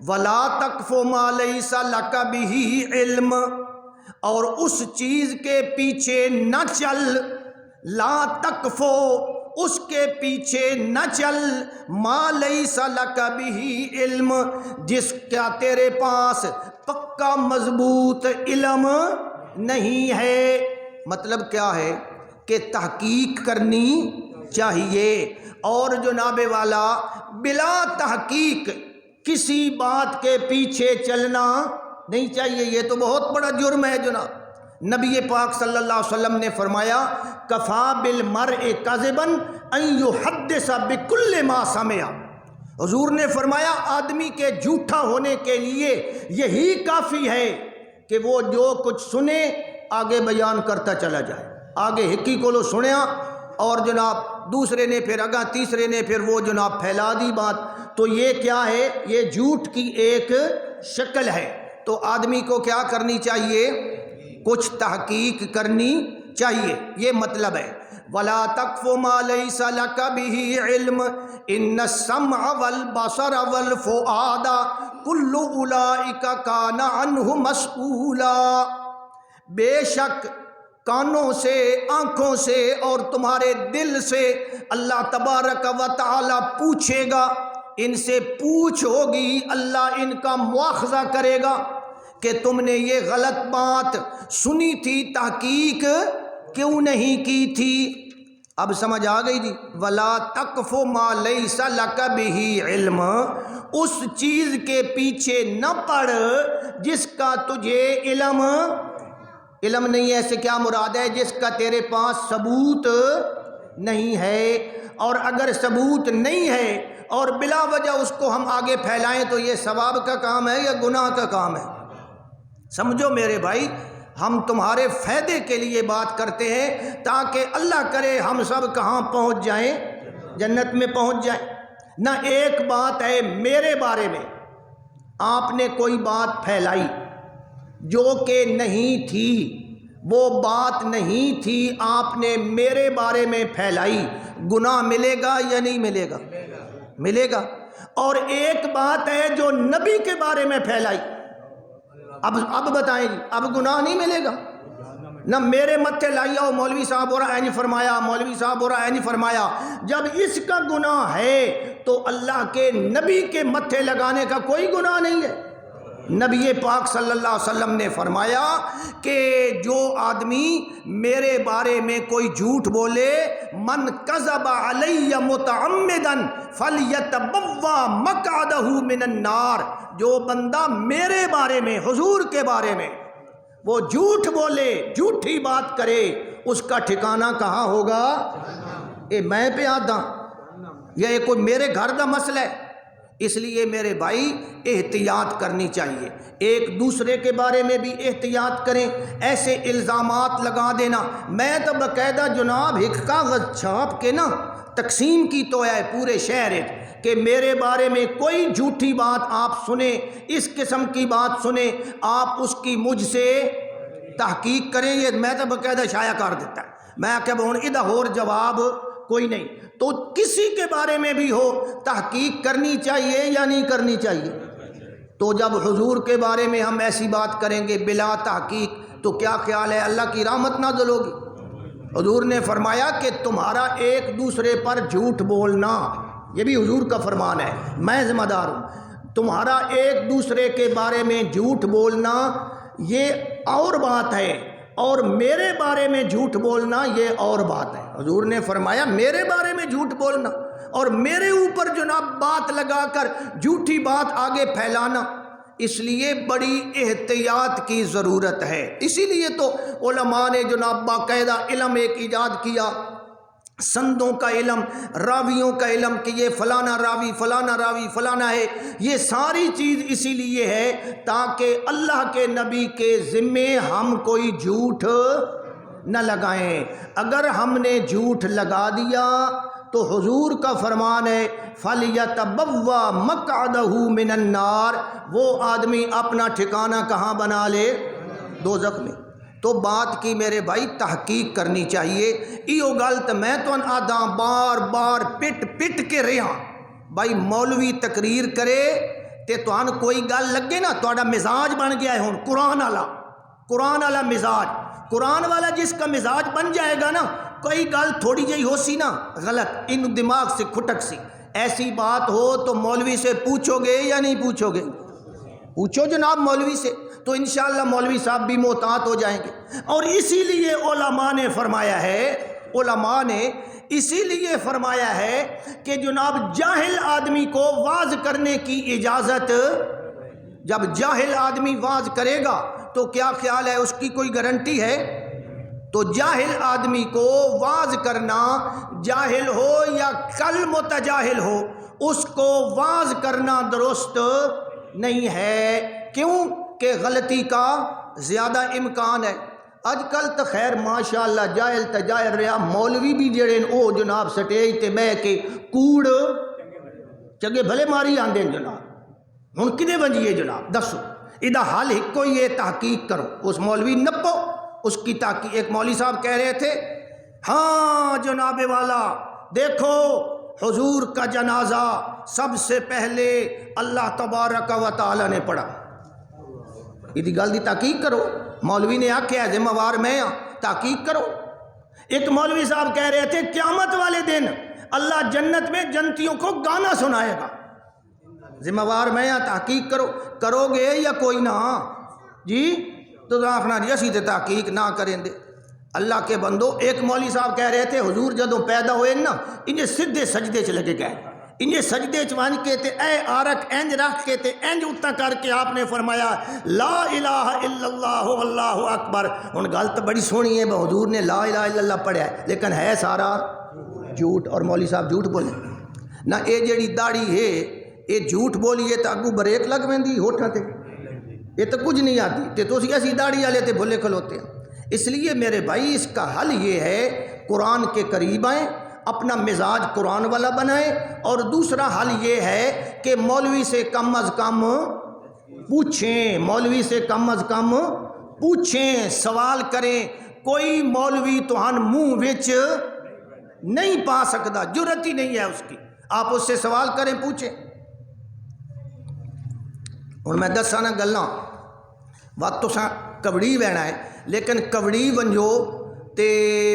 وَلَا تَقْفُ مَا لَيْسَ لَكَ بِهِ علم، اور اس چیز کے پیچھے نہ چل، لا تقفو، اس کے پیچھے نہ چل، ما لیس لک بہ علم، جس کا تیرے پاس پکا مضبوط علم نہیں ہے۔ مطلب کیا ہے کہ تحقیق کرنی چاہیے، اور جناب والا بلا تحقیق کسی بات کے پیچھے چلنا نہیں چاہیے، یہ تو بہت بڑا جرم ہے جناب۔ نبی پاک صلی اللہ علیہ وسلم نے فرمایا کفا بالمرء کذبا ان یحدث بکل ما سمع، حضور نے فرمایا آدمی کے جھوٹا ہونے کے لیے یہی کافی ہے کہ وہ جو کچھ سنے آگے بیان کرتا چلا جائے، آگے ہکی کو لو سنیا اور جناب دوسرے نے پھر اگا تیسرے نے پھر وہ جناب پھیلا دی بات، تو یہ کیا ہے؟ یہ جھوٹ کی ایک شکل ہے۔ تو آدمی کو کیا کرنی چاہیے؟ کچھ تحقیق کرنی چاہیے، یہ مطلب ہے۔ وَلَا تَقْفُ مَا لَيْسَ لَكَ بِهِ عِلْمٌ إِنَّ السَّمْعَ وَالْبَصَرَ وَالْفُؤَادَ كُلُّ أُولَئِكَ كَانَ عَنْهُ مَسْئُولًا، بے شک کانوں سے، آنکھوں سے اور تمہارے دل سے اللہ تبارک و تعالی پوچھے گا، ان سے پوچھ ہوگی، اللہ ان کا مواخذہ کرے گا کہ تم نے یہ غلط بات سنی تھی، تحقیق کیوں نہیں کی تھی؟ اب سمجھ آ گئی جی؟ وَلَا تَقْفُ مَا لَيْسَ لَكَ بِهِ عِلْمٌ، اس چیز کے پیچھے نہ پڑ جس کا تجھے علم نہیں ہے۔ ایسے کیا مراد ہے؟ جس کا تیرے پاس ثبوت نہیں ہے، اور اگر ثبوت نہیں ہے اور بلا وجہ اس کو ہم آگے پھیلائیں تو یہ ثواب کا کام ہے یا گناہ کا کام ہے؟ سمجھو میرے بھائی، ہم تمہارے فائدے کے لیے بات کرتے ہیں تاکہ اللہ کرے ہم سب کہاں پہنچ جائیں؟ جنت میں پہنچ جائیں۔ نہ ایک بات ہے میرے بارے میں، آپ نے کوئی بات پھیلائی جو کہ نہیں تھی، وہ بات نہیں تھی، آپ نے میرے بارے میں پھیلائی، گناہ ملے گا یا نہیں ملے گا؟ ملے گا۔ اور ایک بات ہے جو نبی کے بارے میں پھیلائی، اب بتائیں جی، اب گناہ نہیں ملے گا؟ نہ میرے متھے لائی آؤ مولوی صاحب ہو رہا ہے نہیں فرمایا، مولوی صاحب ہو رہا ہے نہیں فرمایا، جب اس کا گناہ ہے تو اللہ کے نبی کے متھے لگانے کا کوئی گناہ نہیں ہے۔ نبی پاک صلی اللہ علیہ وسلم نے فرمایا کہ جو آدمی میرے بارے میں کوئی جھوٹ بولے، من کذب علی متعمدا فلیتبوا مقعدہ من النار، جو بندہ میرے بارے میں، حضور کے بارے میں وہ جھوٹ بولے، جھوٹی بات کرے، اس کا ٹھکانہ کہاں ہوگا؟ اے میں پہ آدھا یا یہ کوئی میرے گھر دا مسئلہ ہے؟ اس لیے میرے بھائی احتیاط کرنی چاہیے، ایک دوسرے کے بارے میں بھی احتیاط کریں۔ ایسے الزامات لگا دینا، میں تو باقاعدہ جناب ایک کاغذ چھاپ کے نا تقسیم کی تو ہے پورے شہر کہ میرے بارے میں کوئی جھوٹی بات آپ سنیں، اس قسم کی بات سنیں، آپ اس کی مجھ سے تحقیق کریں۔ یہ میں تو باقاعدہ شائع کر دیتا ہے، میں کہ ہوں ادھر اور جواب کوئی نہیں، تو کسی کے بارے میں بھی ہو تحقیق کرنی چاہیے یا نہیں کرنی چاہیے؟ تو جب حضور کے بارے میں ہم ایسی بات کریں گے بلا تحقیق تو کیا خیال ہے اللہ کی رحمت نازل ہوگی؟ حضور نے فرمایا کہ تمہارا ایک دوسرے پر جھوٹ بولنا، یہ بھی حضور کا فرمان ہے، میں ذمہ دار ہوں، تمہارا ایک دوسرے کے بارے میں جھوٹ بولنا یہ اور بات ہے، اور میرے بارے میں جھوٹ بولنا یہ اور بات ہے۔ حضور نے فرمایا میرے بارے میں جھوٹ بولنا اور میرے اوپر جناب بات لگا کر جھوٹی بات آگے پھیلانا، اس لیے بڑی احتیاط کی ضرورت ہے۔ اسی لیے تو علماء نے جناب باقاعدہ علم ایک ایجاد کیا، سندوں کا علم، راویوں کا علم، کہ یہ فلانا راوی فلانا ہے۔ یہ ساری چیز اسی لیے ہے تاکہ اللہ کے نبی کے ذمے ہم کوئی جھوٹ نہ لگائیں۔ اگر ہم نے جھوٹ لگا دیا تو حضور کا فرمان ہے فَلْيَتَبَوَّأْ مَقْعَدَهُ مِنَ النَّارِ، وہ آدمی اپنا ٹھکانہ کہاں بنا لے؟ دوزخ میں۔ تو بات کی میرے بھائی تحقیق کرنی چاہیے۔ ایو گل تو میں تو آدھا بار بار پٹ کے رہا بھائی، مولوی تقریر کرے تے تو کوئی گل لگے نا، تو مزاج بن گیا ہے ہوں قرآن والا مزاج۔ قرآن والا جس کا مزاج بن جائے گا نا، کوئی گل تھوڑی جہی ہو سی نا غلط، ان دماغ سے کھٹک سی، ایسی بات ہو تو مولوی سے پوچھو گے یا نہیں پوچھو گے؟ پوچھو جناب مولوی سے، تو انشاءاللہ مولوی صاحب بھی محتاط ہو جائیں گے۔ اور اسی لیے علماء نے فرمایا ہے کہ جناب جاہل آدمی کو واعظ کرنے کی اجازت، جب جاہل آدمی واعظ کرے گا تو کیا خیال ہے، اس کی کوئی گارنٹی ہے؟ تو جاہل آدمی کو واعظ کرنا، جاہل ہو یا کل متجاہل ہو، اس کو واعظ کرنا درست نہیں ہے۔ کیوں کہ غلطی کا زیادہ امکان ہے۔ اج کل تو خیر ماشاءاللہ جاہل تجاہل رہا، مولوی بھی جڑے او جناب سٹیج تے بہ کے کوڑ چگے بھلے ماری آندے جناب۔ ہن کدے ونجیے جناب دسو؟ ادا حل ایک کوئی ہے، تحقیق کرو، اس مولوی نپو اس کی تحقیق۔ ایک مولوی صاحب کہہ رہے تھے ہاں جناب والا دیکھو حضور کا جنازہ سب سے پہلے اللہ تبارک و تعالی نے پڑھا۔ یہ گل دی تحقیق کرو، مولوی نے آکھیا ذمہ وار میں ہاں، تحقیق کرو۔ ایک مولوی صاحب کہہ رہے تھے قیامت والے دن اللہ جنت میں جنتیوں کو گانا سنائے گا، ذمہ وار میں ہاں، تحقیق کرو۔ کرو گے یا کوئی نہ جی؟ تو آخنا جی اسی تے تحقیق نہ کریں دے۔ اللہ کے بندو، ایک مولوی صاحب کہہ رہے تھے حضور جدوں پیدا ہوئے نا، انہیں سدھے سجدے چ لگے گئے، انہیں سجدے چوان کے تے اے آرک انج رکھ کے تے انج اتنا کر کے آپ نے فرمایا لا الہ الا اللہ واللہ اکبر۔ ان گل تو بڑی سونی ہے، حضور نے لا الہ الا اللہ پڑھا ہے لیکن ہے سارا جھوٹ، اور مولوی صاحب جھوٹ بولے نہ۔ اے جڑی داڑھی ہے اے جھوٹ بولیے تو اگو بریک لگ ویندی ہوٹھاں تے، یہ تو کچھ نہیں آتی تے تو اسی داڑھی والے تے بھلے کھلوتے ہیں۔ اس لیے میرے بھائی اس کا حل یہ ہے قرآن کے قریب آئیں، اپنا مزاج قرآن والا بنائیں، اور دوسرا حل یہ ہے کہ مولوی سے کم از کم پوچھیں، مولوی سے کم از کم پوچھیں، سوال کریں۔ کوئی مولوی توہن منہ وچ نہیں پا سکتا، جرت ہی نہیں ہے اس کی، آپ اس سے سوال کریں، پوچھیں۔ اور میں دساں نا گلاں وقت تو سا کبڑی وینا ہے، لیکن کبڑی ونجو تے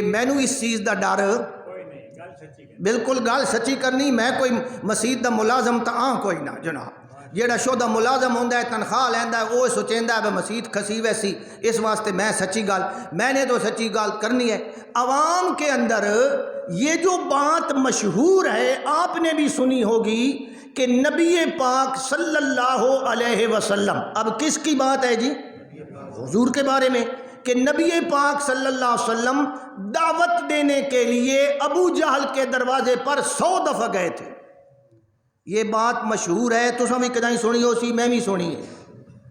مینو اس چیز دا ڈر، بالکل گل سچی کرنی، میں کوئی مسجد دا ملازم تا کوئی نہ جناب، جیڑا شودا ملازم ہوندا ہے تنخواہ لیندا ہے وہ سوچیندا ہے مسجد کھسی ویسی، اس واسطے میں سچی گل، میں نے تو سچی گل کرنی ہے۔ عوام کے اندر یہ جو بات مشہور ہے آپ نے بھی سنی ہوگی کہ نبی پاک صلی اللہ علیہ وسلم، اب کس کی بات ہے جی؟ حضور کے بارے میں، کہ نبی پاک صلی اللہ علیہ وسلم دعوت دینے کے لیے ابو جہل کے دروازے پر 100 دفعہ گئے تھے۔ یہ بات مشہور ہے، تو سب کدائیں سنی ہو سی، میں بھی سنی ہے،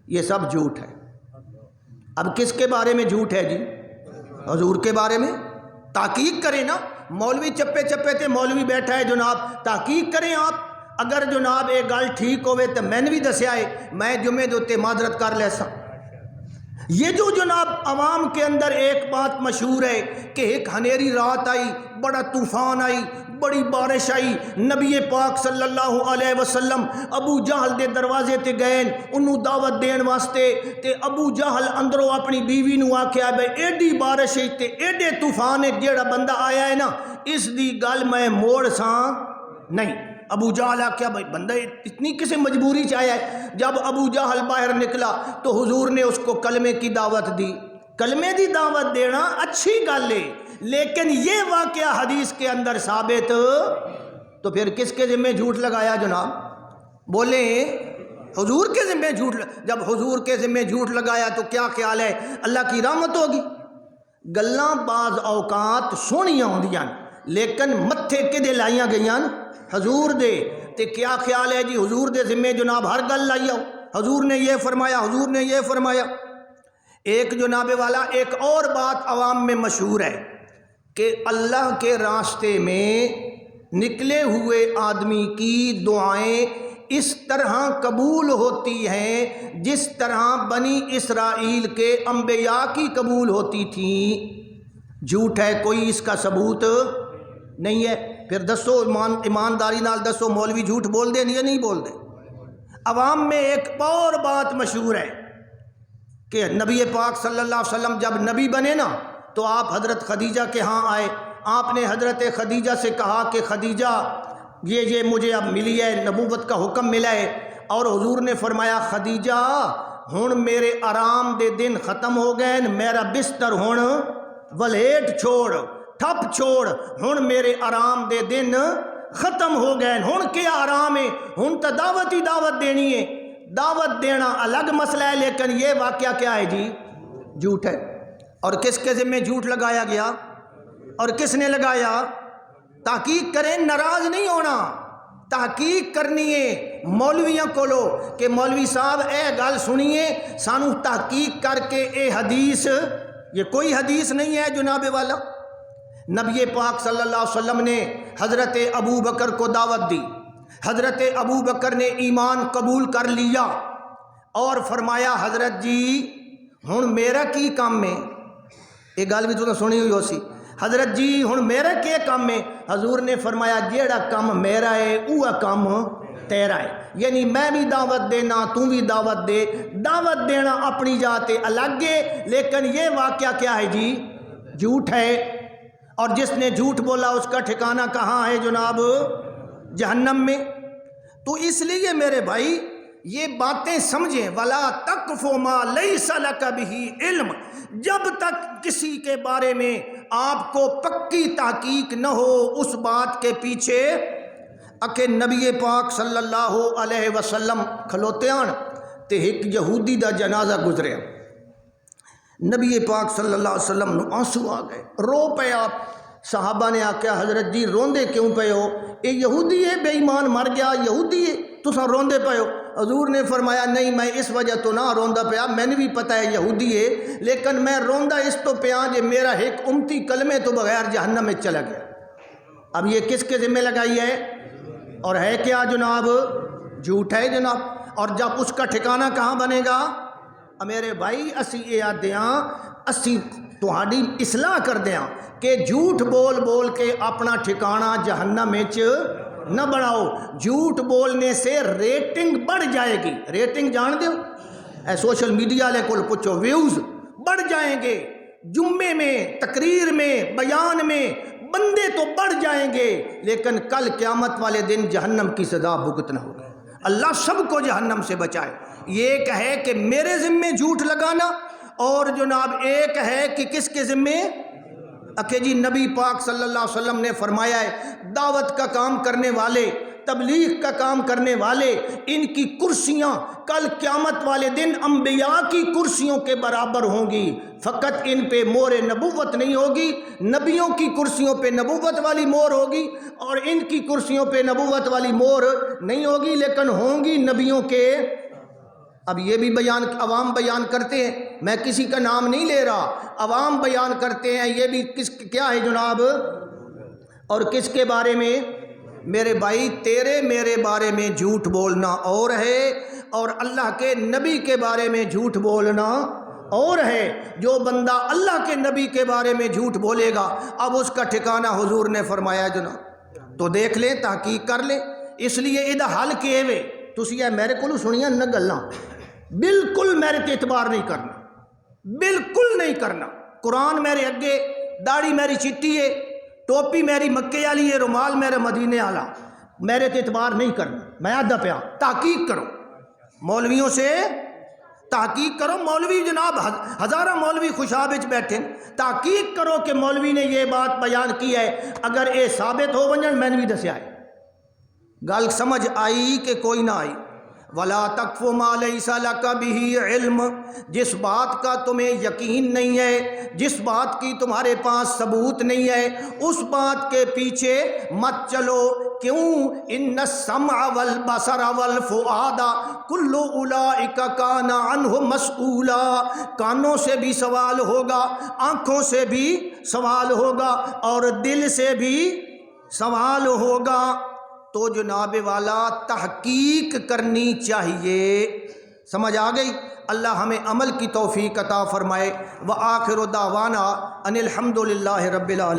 یہ سب جھوٹ ہے۔ اب کس کے بارے میں جھوٹ ہے جی؟ حضور کے بارے میں۔ تحقیق کریں نا، مولوی چپے چپے تے مولوی بیٹھا ہے جناب، تحقیق کریں آپ۔ اگر جناب ایک گل ٹھیک ہوئے تو میں نے بھی دسیا ہے، میں جمعے دوتے معذرت کر لیسا۔ یہ جو جناب عوام کے اندر ایک بات مشہور ہے کہ ایک ہنیری رات آئی، بڑا طوفان آئی، بڑی بارش آئی، نبی پاک صلی اللہ علیہ وسلم ابو جہل دے دروازے تے گئے انہوں دعوت دین واسطے، تے ابو جہل اندروں اپنی بیوی نو آکھیا بے ایڈی بارش تے ایڈے طوفان جیڑا بندہ آیا ہے نا اس دی گل میں موڑ ساں نہیں۔ ابو جہل آکھیا بھائی بندہ اتنی کسے مجبوری چاہیا ہے؟ جب ابو جہل باہر نکلا تو حضور نے اس کو کلمے کی دعوت دی۔ کلمے دی دعوت دینا اچھی گل ہے، لیکن یہ واقعہ حدیث کے اندر ثابت، تو پھر کس کے ذمہ جھوٹ لگایا جناب؟ بولیں حضور کے ذمے جھوٹ، جب حضور کے ذمے جھوٹ لگایا تو کیا خیال ہے اللہ کی رحمت ہوگی؟ گلاں بعض اوقات سونیاں ہوندیاں لیکن متھے کدے لائیاں گئیاں حضور دے، تے کیا خیال ہے جی حضور دے ذمے جناب ہر گل لائی آؤ، حضور نے یہ فرمایا، حضور نے یہ فرمایا۔ ایک جناب والا ایک اور بات عوام میں مشہور ہے کہ اللہ کے راستے میں نکلے ہوئے آدمی کی دعائیں اس طرح قبول ہوتی ہیں جس طرح بنی اسرائیل کے انبیاء کی قبول ہوتی تھیں۔ جھوٹ ہے، کوئی اس کا ثبوت نہیں ہے۔ پھر دسو ایمانداری نال دسو مولوی جھوٹ بول دے یا نہیں بول دے؟ عوام میں ایک اور بات مشہور ہے کہ نبی پاک صلی اللہ علیہ وسلم جب نبی بنے نا تو آپ حضرت خدیجہ کے ہاں آئے، آپ نے حضرت خدیجہ سے کہا کہ خدیجہ یہ مجھے اب ملی ہے، نبوت کا حکم ملا ہے، اور حضور نے فرمایا خدیجہ ہن میرے آرام دے دن ختم ہو گئے، میرا بستر ہن ولیٹ چھوڑ، ٹھپ چھوڑ، ہن میرے آرام دے دن ختم ہو گئے، ہن کیا آرام ہے، ہن تو دعوت ہی دعوت دینی ہے۔ دعوت دینا الگ مسئلہ ہے لیکن یہ واقعہ کیا ہے جی؟ جھوٹ ہے۔ اور کس کے ذمہ جھوٹ لگایا گیا اور کس نے لگایا؟ تحقیق کریں، ناراض نہیں ہونا، تحقیق کرنی ہے مولویاں کولو کہ مولوی صاحب اے گل سنیے، سانو تحقیق کر کے اے حدیث، یہ کوئی حدیث نہیں ہے جناب والا۔ نبی پاک صلی اللہ علیہ وسلم نے حضرت ابو بکر کو دعوت دی، حضرت ابو بکر نے ایمان قبول کر لیا اور فرمایا حضرت جی ہن میرا کی کام ہے؟ یہ گل بھی تو سنی ہوئی ہو سی، حضرت جی ہن میرا کیا کام ہے؟ حضور نے فرمایا جیڑا کام میرا ہے وہ کام تیرا ہے، یعنی میں بھی دعوت دینا، تو بھی دعوت دے، دعوت دینا اپنی ذات الگ ہے لیکن یہ واقعہ کیا ہے جی؟ جھوٹ ہے، اور جس نے جھوٹ بولا اس کا ٹھکانہ کہاں ہے جناب؟ جہنم میں۔ تو اس لیے میرے بھائی یہ باتیں سمجھیں، وَلَا تَقْفُ مَا لَيْسَ لَكَ بِهِ علم، جب تک کسی کے بارے میں آپ کو پکی تحقیق نہ ہو اس بات کے پیچھے اکھے نبی پاک صلی اللہ علیہ وسلم کھلوتے آن تے ایک یہودی دا جنازہ گزرے، نبی پاک صلی اللہ علیہ وسلم نو آنسو آ گئے، رو پے آپ۔ صحابہ نے آکھیا حضرت جی روندے کیوں پے ہو؟ اے یہودی ہے، بے ایمان مر گیا، یہودی ہے، تساں روندے پے ہو؟ حضور نے فرمایا نہیں میں اس وجہ تو نہ روندا پیا، میں نے بھی پتہ ہے یہودی ہے، لیکن میں روندا اس تو پیا جے میرا ایک امتی کلمے تو بغیر جہنم میں چلا گیا۔ اب یہ کس کے ذمہ لگائی ہے اور ہے کیا جناب؟ جھوٹ ہے جناب۔ اور جب اس کا ٹھکانہ کہاں بنے گا؟ میرے بھائی اسی یہ آدیاں اسی تہاڈی اصلاح کر دیاں کہ جھوٹ بول بول کے اپنا ٹھکانہ جہنم وچ نہ بڑھاؤ۔ جھوٹ بولنے سے ریٹنگ بڑھ جائے گی، ریٹنگ جان دیو، اے سوشل میڈیا والے کول پوچھو، ویوز بڑھ جائیں گے، جمعے میں، تقریر میں، بیان میں بندے تو بڑھ جائیں گے لیکن کل قیامت والے دن جہنم کی سزا بھگتنا ہوگی۔ اللہ سب کو جہنم سے بچائے۔ یہ ایک ہے کہ میرے ذمے جھوٹ لگانا، اور جناب ایک ہے کہ کس کے ذمے؟ اکھے جی نبی پاک صلی اللہ علیہ وسلم نے فرمایا ہے دعوت کا کام کرنے والے، تبلیغ کا کام کرنے والے، ان کی کرسیاں کل قیامت والے دن انبیاء کی کرسیوں کے برابر ہوں گی، فقط ان پہ مور نبوت نہیں ہوگی، نبیوں کی کرسیوں پہ نبوت والی مور ہوگی اور ان کی کرسیوں پہ نبوت والی مور نہیں ہوگی لیکن ہوں گی نبیوں کے۔ اب یہ بھی بیان عوام بیان کرتے ہیں، میں کسی کا نام نہیں لے رہا، عوام بیان کرتے ہیں، یہ بھی کیا ہے جناب؟ اور کس کے بارے میں؟ میرے بھائی تیرے میرے بارے میں جھوٹ بولنا اور ہے اور اللہ کے نبی کے بارے میں جھوٹ بولنا اور ہے۔ جو بندہ اللہ کے نبی کے بارے میں جھوٹ بولے گا اب اس کا ٹھکانہ حضور نے فرمایا جناب، تو دیکھ لیں، تحقیق کر لیں۔ اس لیے یہ حل کیے ہوئے تسی اے میرے کو سنیاں نہ گلاں بالکل میرے تے اعتبار نہیں کرنا، بالکل نہیں کرنا۔ قرآن میرے اگے، داڑھی میری چٹی ہے، ٹوپی میری مکے والی ہے، رومال میرے مدینے والا، میرے تے اعتبار نہیں کرنا۔ میں آدھا پیا تحقیق کرو، مولویوں سے تحقیق کرو، مولوی جناب ہزارہ مولوی خوشاب وچ بیٹھے، تحقیق کرو کہ مولوی نے یہ بات بیان کی ہے، اگر یہ ثابت ہو ونجن میں نے بھی دسیا ہے۔ گل سمجھ آئی کہ کوئی نہ آئی؟ ولا تقف ما لیس لک بہ علم، جس بات کا تمہیں یقین نہیں ہے، جس بات کی تمہارے پاس ثبوت نہیں ہے، اس بات کے پیچھے مت چلو۔ کیوں؟ ان السمع والبصر والفؤاد کل اولئک کان عنہ مسئولا، کانوں سے بھی سوال ہوگا، آنکھوں سے بھی سوال ہوگا، اور دل سے بھی سوال ہوگا۔ تو جناب والا تحقیق کرنی چاہیے۔ سمجھ آ گئی؟ اللہ ہمیں عمل کی توفیق عطا فرمائے۔ وآخر دعوانا ان الحمد للہ رب العالمین۔